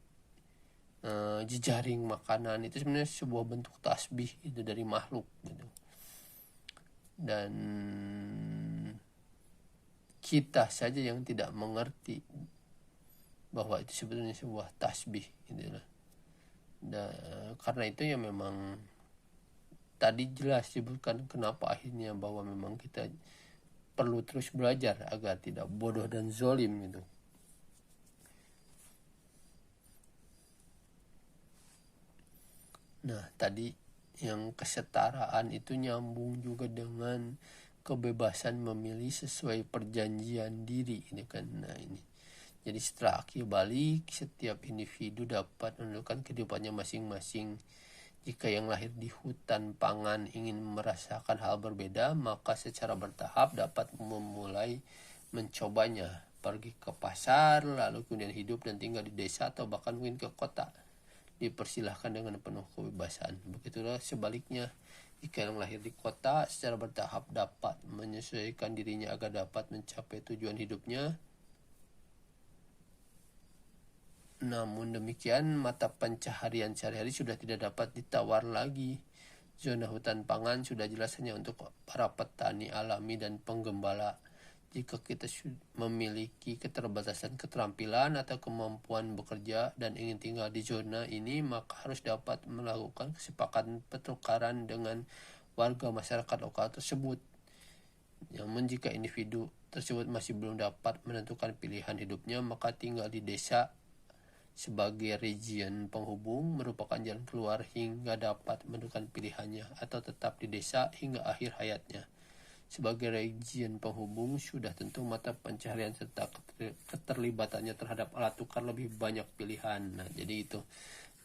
jejaring makanan itu sebenarnya sebuah bentuk tasbih itu dari makhluk gitu. Dan kita saja yang tidak mengerti bahwa itu sebetulnya sebuah tasbih gitu lah. Karena itu ya memang tadi jelas disebutkan kenapa akhirnya bahwa memang kita perlu terus belajar agar tidak bodoh dan zolim gitu. Nah, tadi yang kesetaraan itu nyambung juga dengan kebebasan memilih sesuai perjanjian diri ini kan. Nah, ini jadi setelah akhir balik, setiap individu dapat menentukan kehidupannya masing-masing. Jika yang lahir di hutan pangan ingin merasakan hal berbeda, maka secara bertahap dapat memulai mencobanya. Pergi ke pasar, lalu kemudian hidup dan tinggal di desa atau bahkan mungkin ke kota. Dipersilahkan dengan penuh kebebasan. Begitulah sebaliknya, jika yang lahir di kota secara bertahap dapat menyesuaikan dirinya agar dapat mencapai tujuan hidupnya. Namun demikian, mata pencaharian sehari-hari sudah tidak dapat ditawar lagi. Zona hutan pangan sudah jelas hanya untuk para petani alami dan penggembala. Jika kita memiliki keterbatasan keterampilan atau kemampuan bekerja dan ingin tinggal di zona ini, maka harus dapat melakukan kesepakatan pertukaran dengan warga masyarakat lokal tersebut. Namun jika individu tersebut masih belum dapat menentukan pilihan hidupnya, maka tinggal di desa sebagai region penghubung merupakan jalan keluar hingga dapat menentukan pilihannya, atau tetap di desa hingga akhir hayatnya. Sebagai region penghubung sudah tentu mata pencaharian serta keterlibatannya terhadap alat tukar lebih banyak pilihan. Nah, jadi itu.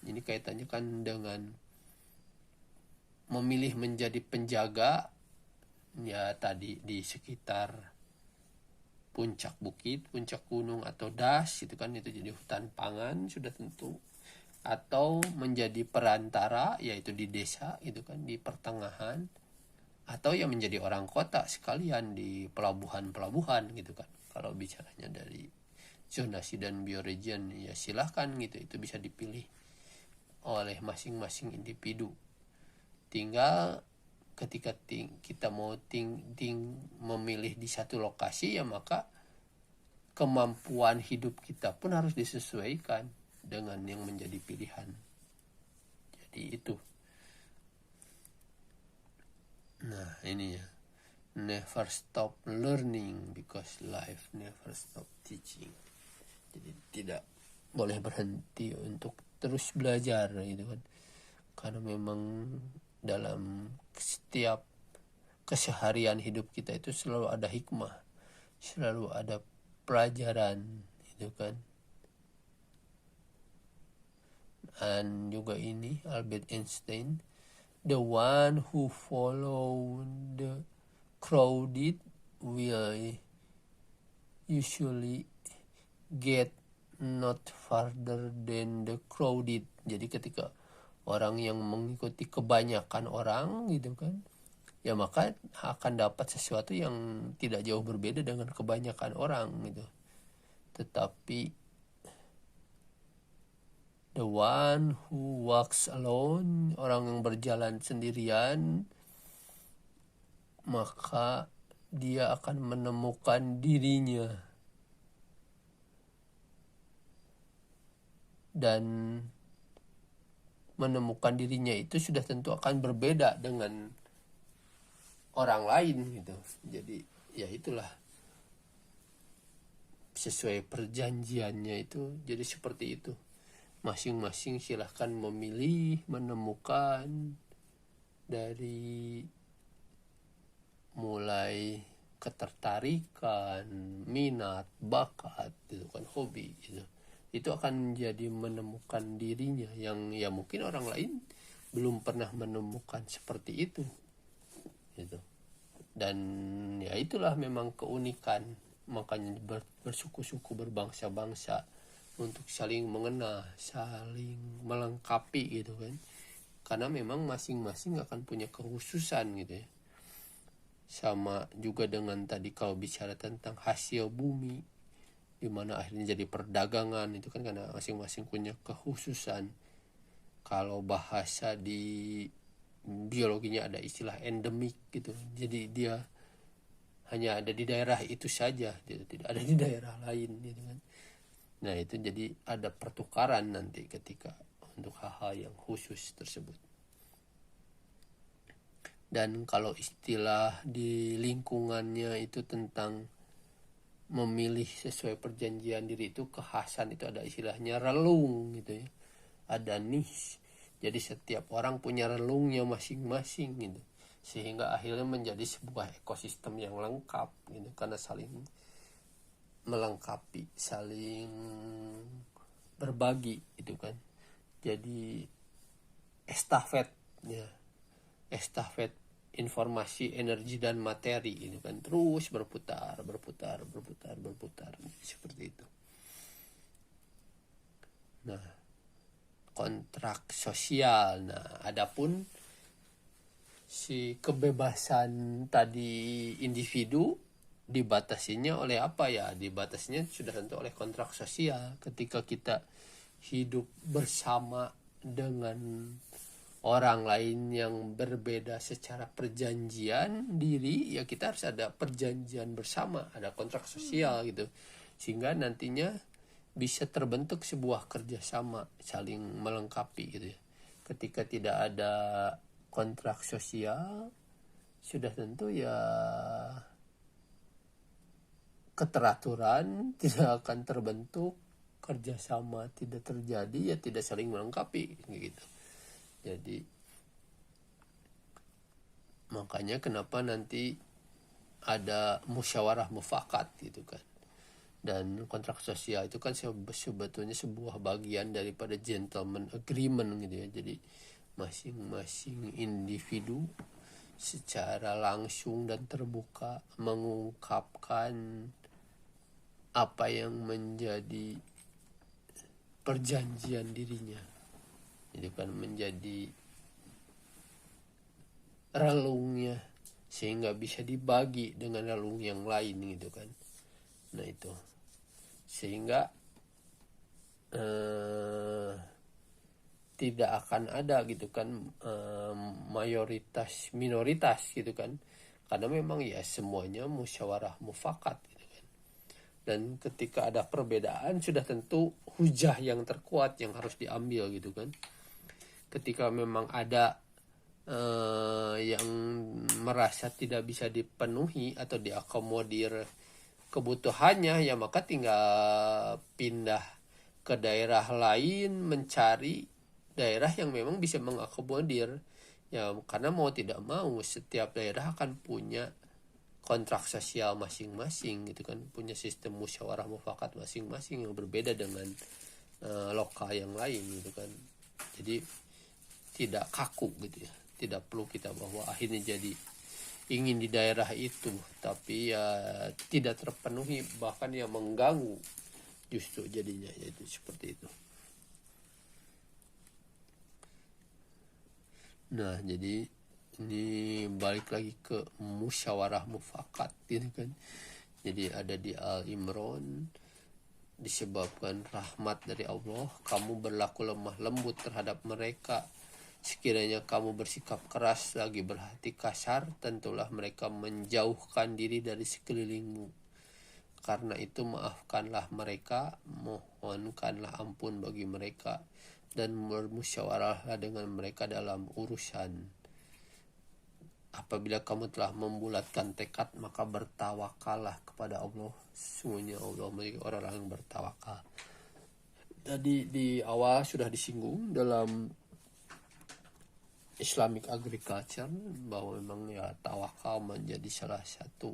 Ini kaitannya kan dengan memilih menjadi penjaga ya tadi di sekitar puncak bukit, puncak gunung atau das itu kan, itu jadi hutan pangan sudah tentu, atau menjadi perantara yaitu di desa itu kan, di pertengahan, atau ya menjadi orang kota sekalian di pelabuhan-pelabuhan gitu kan. Kalau bicaranya dari zonasi dan bioregion ya silahkan gitu, itu bisa dipilih oleh masing-masing individu. Tinggal ketika kita mau memilih di satu lokasi ya maka kemampuan hidup kita pun harus disesuaikan dengan yang menjadi pilihan. Jadi itu. Nah ini ya, never stop learning because life never stop teaching. Jadi tidak boleh berhenti untuk terus belajar gitu kan, karena memang dalam setiap keseharian hidup kita itu selalu ada hikmah, selalu ada pelajaran gitu kan. Dan juga ini Albert Einstein, the one who follow the crowded will usually get not farther than the crowded. Jadi ketika orang yang mengikuti kebanyakan orang gitu kan, ya maka akan dapat sesuatu yang tidak jauh berbeda dengan kebanyakan orang gitu. Tetapi the one who walks alone, orang yang berjalan sendirian, maka dia akan menemukan dirinya. Dan menemukan dirinya itu sudah tentu akan berbeda dengan orang lain gitu. Jadi ya itulah, sesuai perjanjiannya itu jadi seperti itu. Masing-masing silahkan memilih, menemukan dari mulai ketertarikan, minat, bakat gitu kan, hobi gitu. Itu akan menjadi menemukan dirinya yang ya mungkin orang lain belum pernah menemukan seperti itu gitu. Dan ya itulah memang keunikan, makanya bersuku-suku, berbangsa-bangsa, untuk saling mengenal, saling melengkapi gitu kan, karena memang masing-masing akan punya kekhususan gitu ya. Sama juga dengan tadi kalau bicara tentang hasil bumi, di mana akhirnya jadi perdagangan, itu kan karena masing-masing punya kekhususan. Kalau bahasa di biologinya ada istilah endemik gitu, jadi dia hanya ada di daerah itu saja, dia tidak ada di daerah lain gitu kan. Nah itu jadi ada pertukaran nanti ketika untuk hal-hal yang khusus tersebut. Dan kalau istilah di lingkungannya itu tentang memilih sesuai perjanjian diri, itu kekhasan, itu ada istilahnya relung gitu ya, ada niche. Jadi setiap orang punya relungnya masing-masing gitu, sehingga akhirnya menjadi sebuah ekosistem yang lengkap gitu, karena saling melengkapi, saling berbagi itu kan. Jadi estafet informasi, energi dan materi itu kan terus berputar seperti itu. Nah, kontrak sosial. Nah, adapun si kebebasan tadi individu dibatasinya oleh apa ya? Dibatasinya sudah tentu oleh kontrak sosial. Ketika kita hidup bersama dengan orang lain yang berbeda secara perjanjian diri, ya kita harus ada perjanjian bersama, ada kontrak sosial gitu, sehingga nantinya bisa terbentuk sebuah kerjasama saling melengkapi gitu ya. Ketika tidak ada kontrak sosial, sudah tentu ya keteraturan tidak akan terbentuk, kerjasama tidak terjadi, ya tidak saling melengkapi gitu. Jadi makanya kenapa nanti ada musyawarah mufakat gitu kan. Dan kontrak sosial itu kan sebetulnya sebuah bagian daripada gentleman agreement gitu ya. Jadi masing-masing individu secara langsung dan terbuka mengungkapkan apa yang menjadi perjanjian dirinya, itu kan menjadi relungnya, sehingga bisa dibagi dengan relung yang lain gitu kan. Nah itu sehingga tidak akan ada gitu kan mayoritas minoritas gitu kan, karena memang ya semuanya musyawarah mufakat gitu kan. Dan ketika ada perbedaan sudah tentu hujah yang terkuat yang harus diambil gitu kan. Ketika memang ada yang merasa tidak bisa dipenuhi atau diakomodir kebutuhannya, ya maka tinggal pindah ke daerah lain, mencari daerah yang memang bisa mengakomodir. Ya karena mau tidak mau setiap daerah akan punya kontrak sosial masing-masing gitu kan, punya sistem musyawarah mufakat masing-masing yang berbeda dengan lokal yang lain gitu kan. Jadi tidak kaku gitu ya, tidak perlu kita bahwa akhirnya jadi ingin di daerah itu tapi ya tidak terpenuhi, bahkan yang mengganggu justru jadinya, yaitu seperti itu. Nah jadi ini balik lagi ke musyawarah mufakat gitu kan. Jadi ada di Al-Imran, disebabkan rahmat dari Allah kamu berlaku lemah lembut terhadap mereka. Sekiranya kamu bersikap keras lagi berhati kasar, tentulah mereka menjauhkan diri dari sekelilingmu. Karena itu maafkanlah mereka, mohonkanlah ampun bagi mereka, dan bermusyawarahlah dengan mereka dalam urusan. Apabila kamu telah membulatkan tekad, maka bertawakallah kepada Allah. Sesungguhnya Allah memiliki orang-orang yang bertawakal. Tadi di awal sudah disinggung dalam Islamic Agriculture bahwa memang ya tawakal menjadi salah satu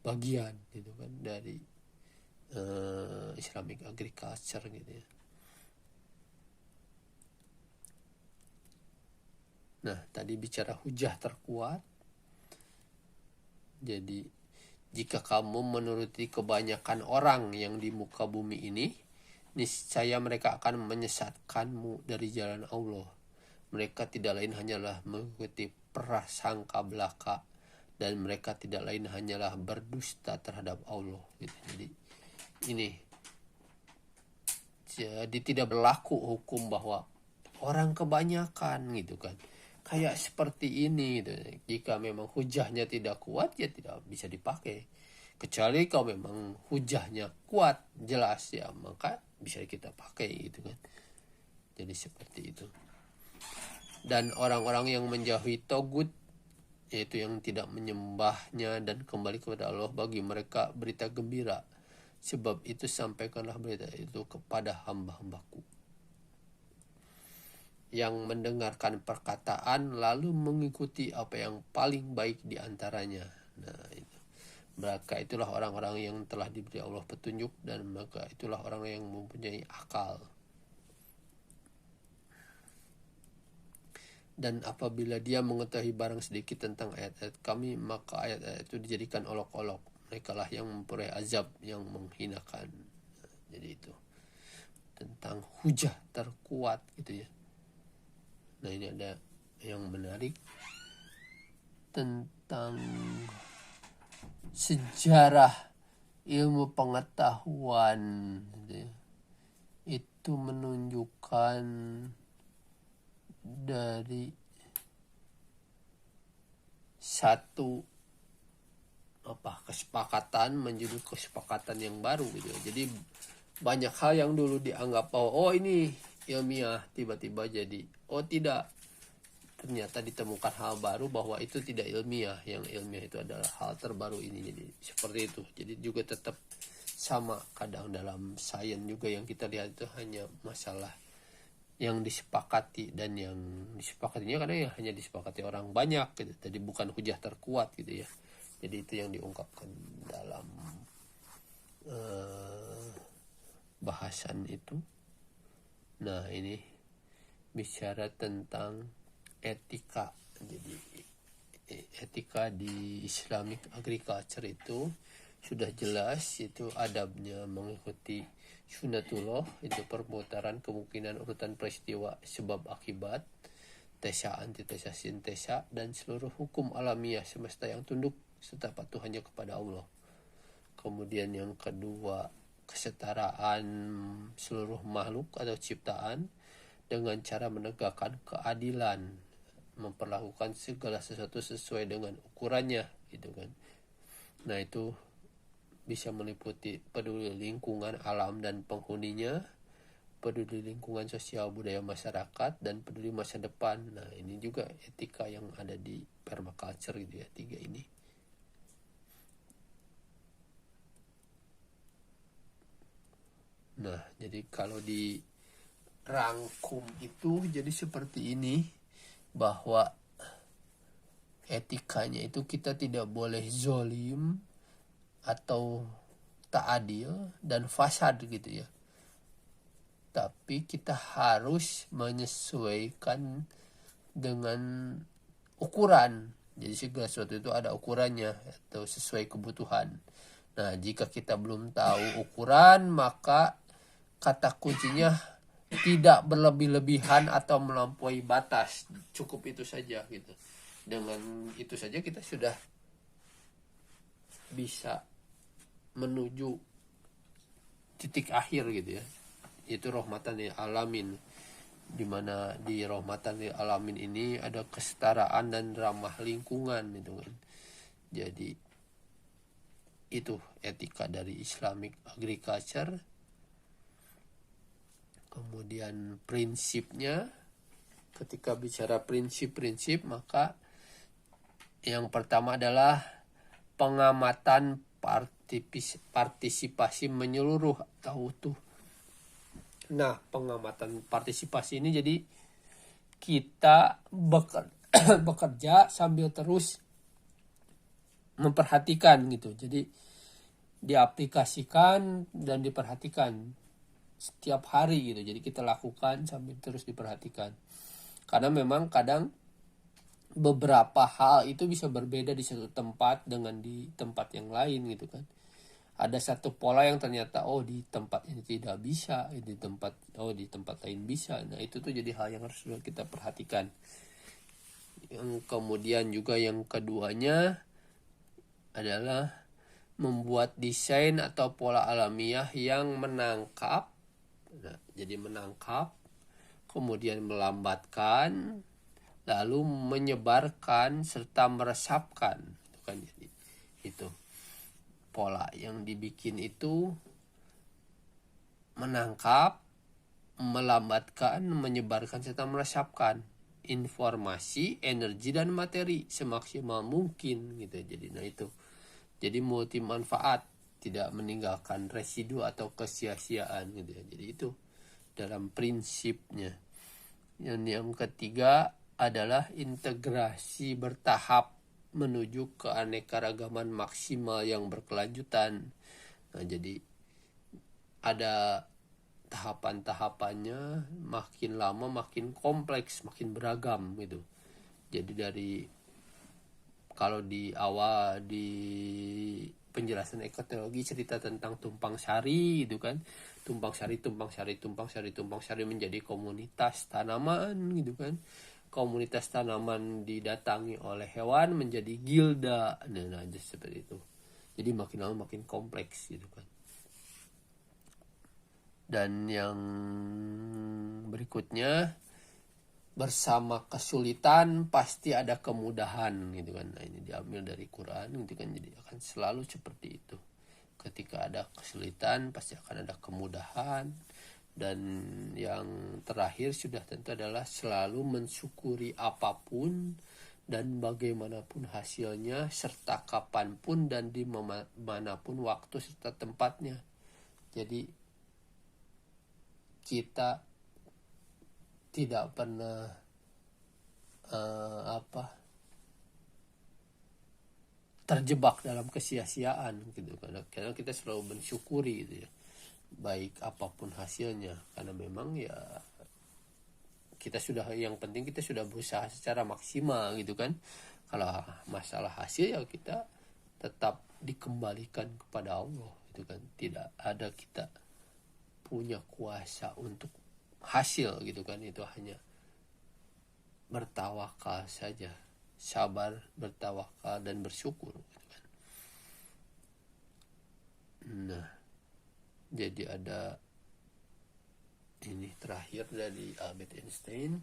bagian gitu kan dari Islamic Agriculture gitu ya. Nah tadi bicara hujah terkuat. Jadi jika kamu menuruti kebanyakan orang yang di muka bumi ini, niscaya mereka akan menyesatkanmu dari jalan Allah. Mereka tidak lain hanyalah mengikuti prasangka belaka, dan mereka tidak lain hanyalah berdusta terhadap Allah gitu. Jadi ini jadi tidak berlaku hukum bahwa orang kebanyakan gitu kan, kayak seperti ini gitu. Jika memang hujahnya tidak kuat ya tidak bisa dipakai, kecuali kalau memang hujahnya kuat jelas ya maka bisa kita pakai gitu kan. Jadi seperti itu. Dan orang-orang yang menjauhi togut, yaitu yang tidak menyembahnya dan kembali kepada Allah, bagi mereka berita gembira. Sebab itu sampaikanlah berita itu kepada hamba-hambaku yang mendengarkan perkataan lalu mengikuti apa yang paling baik di antaranya. Nah itu, maka itulah orang-orang yang telah diberi Allah petunjuk, dan maka itulah orang yang mempunyai akal. Dan apabila dia mengetahui barang sedikit tentang ayat-ayat kami, maka ayat-ayat itu dijadikan olok-olok. Mereka lah yang memperoleh azab yang menghinakan. Jadi itu tentang hujah terkuat gitu ya. Nah ini ada yang menarik tentang sejarah ilmu pengetahuan gitu ya. Itu menunjukkan dari satu kesepakatan menjadi kesepakatan yang baru gitu. Jadi banyak hal yang dulu dianggap bahwa ini ilmiah, tiba-tiba jadi tidak, ternyata ditemukan hal baru bahwa itu tidak ilmiah, yang ilmiah itu adalah hal terbaru ini. Jadi seperti itu. Jadi juga tetap sama, kadang dalam sains juga yang kita lihat itu hanya masalah yang disepakati, dan yang disepakatinya kadang ya hanya disepakati orang banyak gitu. Jadi bukan hujah terkuat gitu ya. Jadi itu yang diungkapkan dalam bahasan itu. Nah ini bicara tentang etika. Jadi etika di Islamic Agriculture itu sudah jelas itu adabnya mengikuti sunatullah, itu perputaran kemungkinan urutan peristiwa sebab akibat, tesa antitesa sintesa, dan seluruh hukum alamiah semesta yang tunduk serta patuh hanya kepada Allah. Kemudian yang kedua, kesetaraan seluruh makhluk atau ciptaan dengan cara menegakkan keadilan, memperlakukan segala sesuatu sesuai dengan ukurannya gitu kan. Nah itu bisa meliputi peduli lingkungan alam dan penghuninya, peduli lingkungan sosial budaya masyarakat, dan peduli masa depan. Nah ini juga etika yang ada di permaculture gitu ya, 3 ini. Nah jadi kalau dirangkum itu jadi seperti ini, bahwa etikanya itu kita tidak boleh zolim atau tak adil dan fasad gitu ya, tapi kita harus menyesuaikan dengan ukuran. Jadi segala sesuatu itu ada ukurannya atau sesuai kebutuhan. Nah jika kita belum tahu ukuran, maka kata kuncinya tidak berlebih-lebihan atau melampaui batas, cukup itu saja gitu. Dengan itu saja kita sudah bisa menuju titik akhir gitu ya, itu rahmatan lil alamin, dimana di rahmatan lil alamin ini ada kesetaraan dan ramah lingkungan gitu kan. Jadi itu etika dari Islamic agriculture. Kemudian prinsipnya, ketika bicara prinsip-prinsip, maka yang pertama adalah pengamatan partisipasi menyeluruh atau utuh. Nah pengamatan partisipasi ini jadi kita bekerja sambil terus memperhatikan gitu. Jadi diaplikasikan dan diperhatikan setiap hari gitu. Jadi kita lakukan sambil terus diperhatikan. Karena memang kadang beberapa hal itu bisa berbeda di satu tempat dengan di tempat yang lain gitu kan. Ada satu pola yang ternyata di tempat ini tidak bisa, di tempat lain bisa. Nah itu tuh jadi hal yang harus kita perhatikan. Yang kemudian juga yang keduanya adalah membuat desain atau pola alamiah yang menangkap. Nah, jadi menangkap, kemudian melambatkan, lalu menyebarkan serta meresapkan. Itu kan jadi itu pola yang dibikin itu menangkap, melambatkan, menyebarkan serta meresapkan informasi, energi dan materi semaksimal mungkin gitu. Jadi nah itu. Jadi multi manfaat, tidak meninggalkan residu atau kesia-siaan gitu ya. Jadi itu dalam prinsipnya. Yang ketiga adalah integrasi bertahap menuju keanekaragaman maksimal yang berkelanjutan. Nah, jadi ada tahapan-tahapannya, makin lama makin kompleks, makin beragam gitu. Jadi dari kalau di awal di penjelasan ekotologi cerita tentang tumpang sari gitu kan, tumpang sari menjadi komunitas tanaman gitu kan. Komunitas tanaman didatangi oleh hewan menjadi gilda. Nah seperti itu. Jadi makin lama makin kompleks gitu kan. Dan yang berikutnya, bersama kesulitan pasti ada kemudahan gitu kan. Nah ini diambil dari Quran gitu kan. Jadi akan selalu seperti itu. Ketika ada kesulitan pasti akan ada kemudahan. Dan yang terakhir sudah tentu adalah selalu mensyukuri apapun dan bagaimanapun hasilnya, serta kapanpun dan dimanapun waktu serta tempatnya. Jadi kita tidak pernah terjebak dalam kesia-siaan gitu. Karena kita selalu mensyukuri gitu ya, baik apapun hasilnya, karena memang ya kita sudah, yang penting kita sudah berusaha secara maksimal gitu kan. Kalau masalah hasil ya kita tetap dikembalikan kepada Allah gitu kan. Tidak ada kita punya kuasa untuk hasil gitu kan, itu hanya bertawakal saja, sabar, bertawakal dan bersyukur gitu kan. Nah, jadi ada ini terakhir dari Albert Einstein,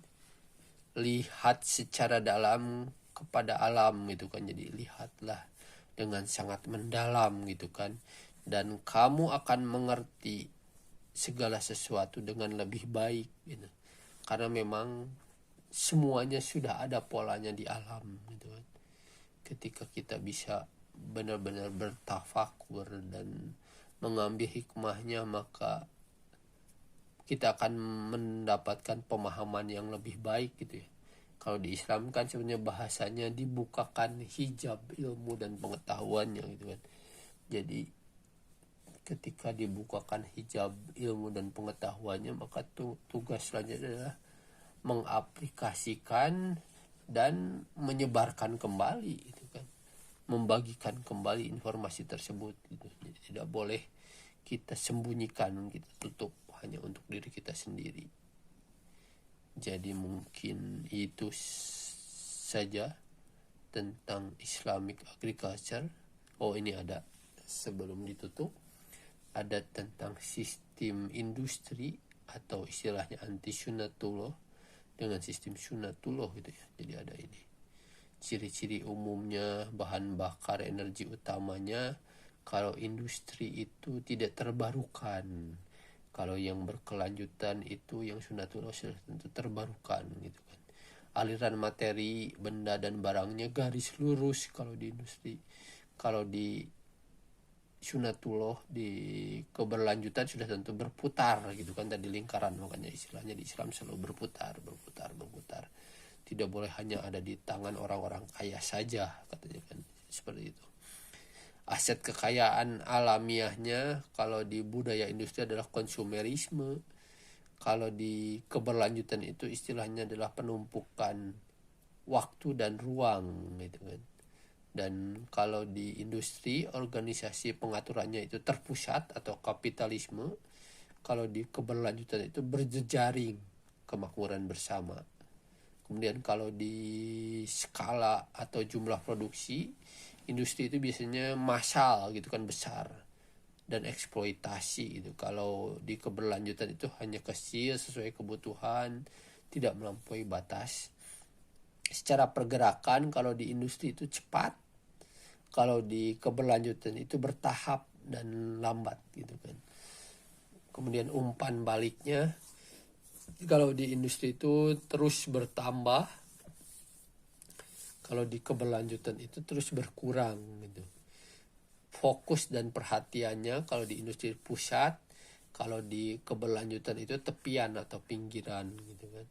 lihat secara dalam kepada alam gitu kan. Jadi lihatlah dengan sangat mendalam gitu kan, dan kamu akan mengerti segala sesuatu dengan lebih baik gitu. Karena memang semuanya sudah ada polanya di alam gitu kan. Ketika kita bisa benar-benar bertafakur dan mengambil hikmahnya, maka kita akan mendapatkan pemahaman yang lebih baik gitu ya. Kalau di Islam kan sebenarnya bahasanya dibukakan hijab ilmu dan pengetahuannya gitu kan. Jadi ketika dibukakan hijab ilmu dan pengetahuannya, maka tugas selanjutnya adalah mengaplikasikan dan menyebarkan kembali gitu kan. Membagikan kembali informasi tersebut gitu. Jadi tidak boleh kita sembunyikan, kita tutup hanya untuk diri kita sendiri. Jadi mungkin itu saja tentang Islamic Agriculture. Oh, ini ada sebelum ditutup, ada tentang sistem industri atau istilahnya anti sunatullah dengan sistem sunatullah gitu ya. Jadi ada ini ciri-ciri umumnya, bahan bakar energi utamanya. Kalau industri itu tidak terbarukan, kalau yang berkelanjutan itu yang sunatullah sudah tentu terbarukan gitu kan. Aliran materi, benda dan barangnya garis lurus kalau di industri. Kalau di sunatullah, di keberlanjutan sudah tentu berputar gitu kan, tadi lingkaran, makanya istilahnya di Islam selalu berputar. Tidak boleh hanya ada di tangan orang-orang kaya saja katanya kan, seperti itu. Aset kekayaan alamiahnya kalau di budaya industri adalah konsumerisme. Kalau di keberlanjutan itu istilahnya adalah penumpukan waktu dan ruang gitu kan. Dan kalau di industri, organisasi pengaturannya itu terpusat atau kapitalisme. Kalau di keberlanjutan itu berjejaring, kemakmuran bersama. Kemudian kalau di skala atau jumlah produksi, industri itu biasanya massal gitu kan, besar dan eksploitasi gitu. Kalau di keberlanjutan itu hanya kecil sesuai kebutuhan, tidak melampaui batas. Secara pergerakan kalau di industri itu cepat, kalau di keberlanjutan itu bertahap dan lambat gitu kan. Kemudian umpan baliknya, kalau di industri itu terus bertambah, kalau di keberlanjutan itu terus berkurang gitu. Fokus dan perhatiannya kalau di industri pusat, kalau di keberlanjutan itu tepian atau pinggiran gitu kan.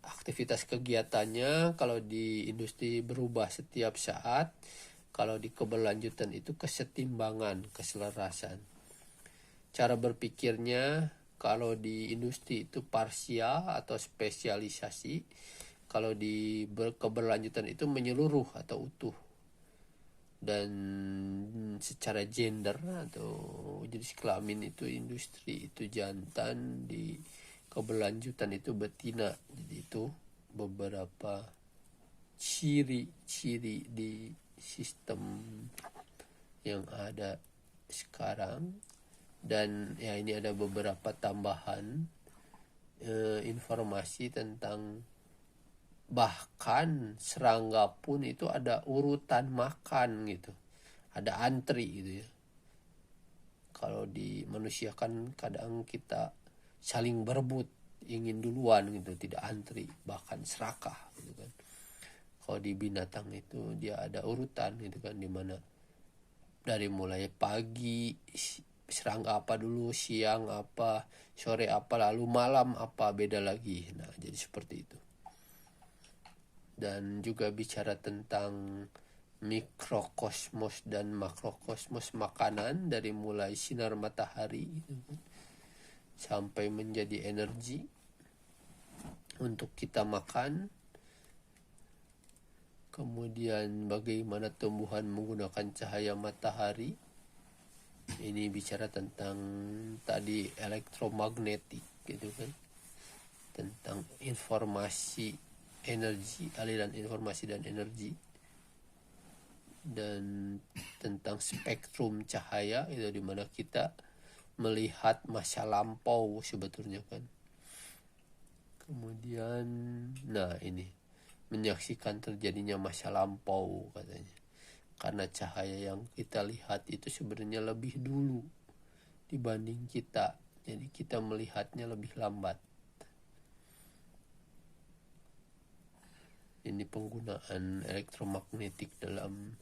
Aktivitas kegiatannya kalau di industri berubah setiap saat, kalau di keberlanjutan itu kesetimbangan, keselarasan. Cara berpikirnya kalau di industri itu parsial atau spesialisasi, kalau di keberlanjutan itu menyeluruh atau utuh. Dan secara gender atau jenis kelamin itu industri itu jantan, di keberlanjutan itu betina. Jadi itu beberapa ciri-ciri di sistem yang ada sekarang. Dan ya ini ada beberapa tambahan informasi tentang, bahkan serangga pun itu ada urutan makan gitu, ada antri gitu ya. Kalau di manusia kan kadang kita saling berebut, ingin duluan gitu, tidak antri, bahkan serakah gitu kan. Kalau di binatang itu dia ada urutan gitu kan, dimana dari mulai pagi serangga apa dulu, siang apa, sore apa, lalu malam apa, beda lagi. Nah jadi seperti itu. Dan juga bicara tentang mikrokosmos dan makrokosmos makanan, dari mulai sinar matahari sampai menjadi energi untuk kita makan. Kemudian bagaimana tumbuhan menggunakan cahaya matahari. Ini bicara tentang tadi elektromagnetik gitu kan. Tentang informasi, energi, aliran informasi dan energi. Dan tentang spektrum cahaya, itu dimana kita melihat masa lampau sebetulnya kan. Kemudian, nah ini, menyaksikan terjadinya masa lampau katanya. Karena cahaya yang kita lihat itu sebenarnya lebih dulu dibanding kita. Jadi kita melihatnya lebih lambat. Ini penggunaan elektromagnetik dalam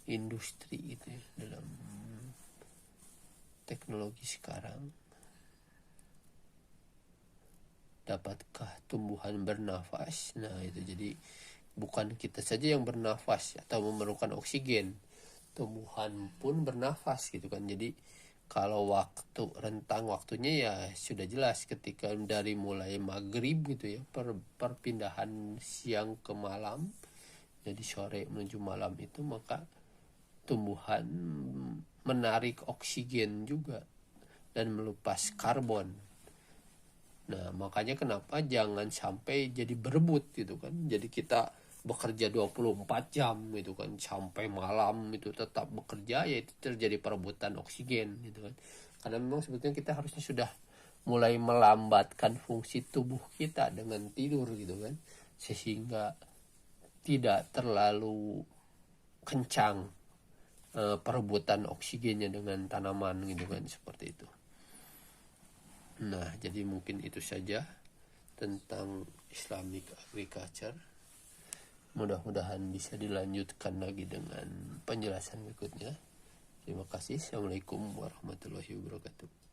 industri itu ya, dalam teknologi sekarang. Dapatkah tumbuhan bernafas? Nah itu jadi bukan kita saja yang bernafas atau memerlukan oksigen, tumbuhan pun bernafas gitu kan. Jadi kalau rentang waktunya ya sudah jelas ketika dari mulai maghrib gitu ya, perpindahan siang ke malam, jadi sore menuju malam itu, maka tumbuhan menarik oksigen juga dan melepas karbon. Nah makanya kenapa jangan sampai jadi berebut gitu kan. Jadi kita bekerja 24 jam gitu kan, sampai malam itu tetap bekerja, ya itu terjadi perebutan oksigen gitu kan. Karena memang sebetulnya kita harusnya sudah mulai melambatkan fungsi tubuh kita dengan tidur gitu kan, sehingga tidak terlalu kencang perebutan oksigennya dengan tanaman gitu kan, seperti itu. Nah jadi mungkin itu saja tentang Islamic agriculture. Mudah-mudahan bisa dilanjutkan lagi dengan penjelasan berikutnya. Terima kasih. Assalamualaikum warahmatullahi wabarakatuh.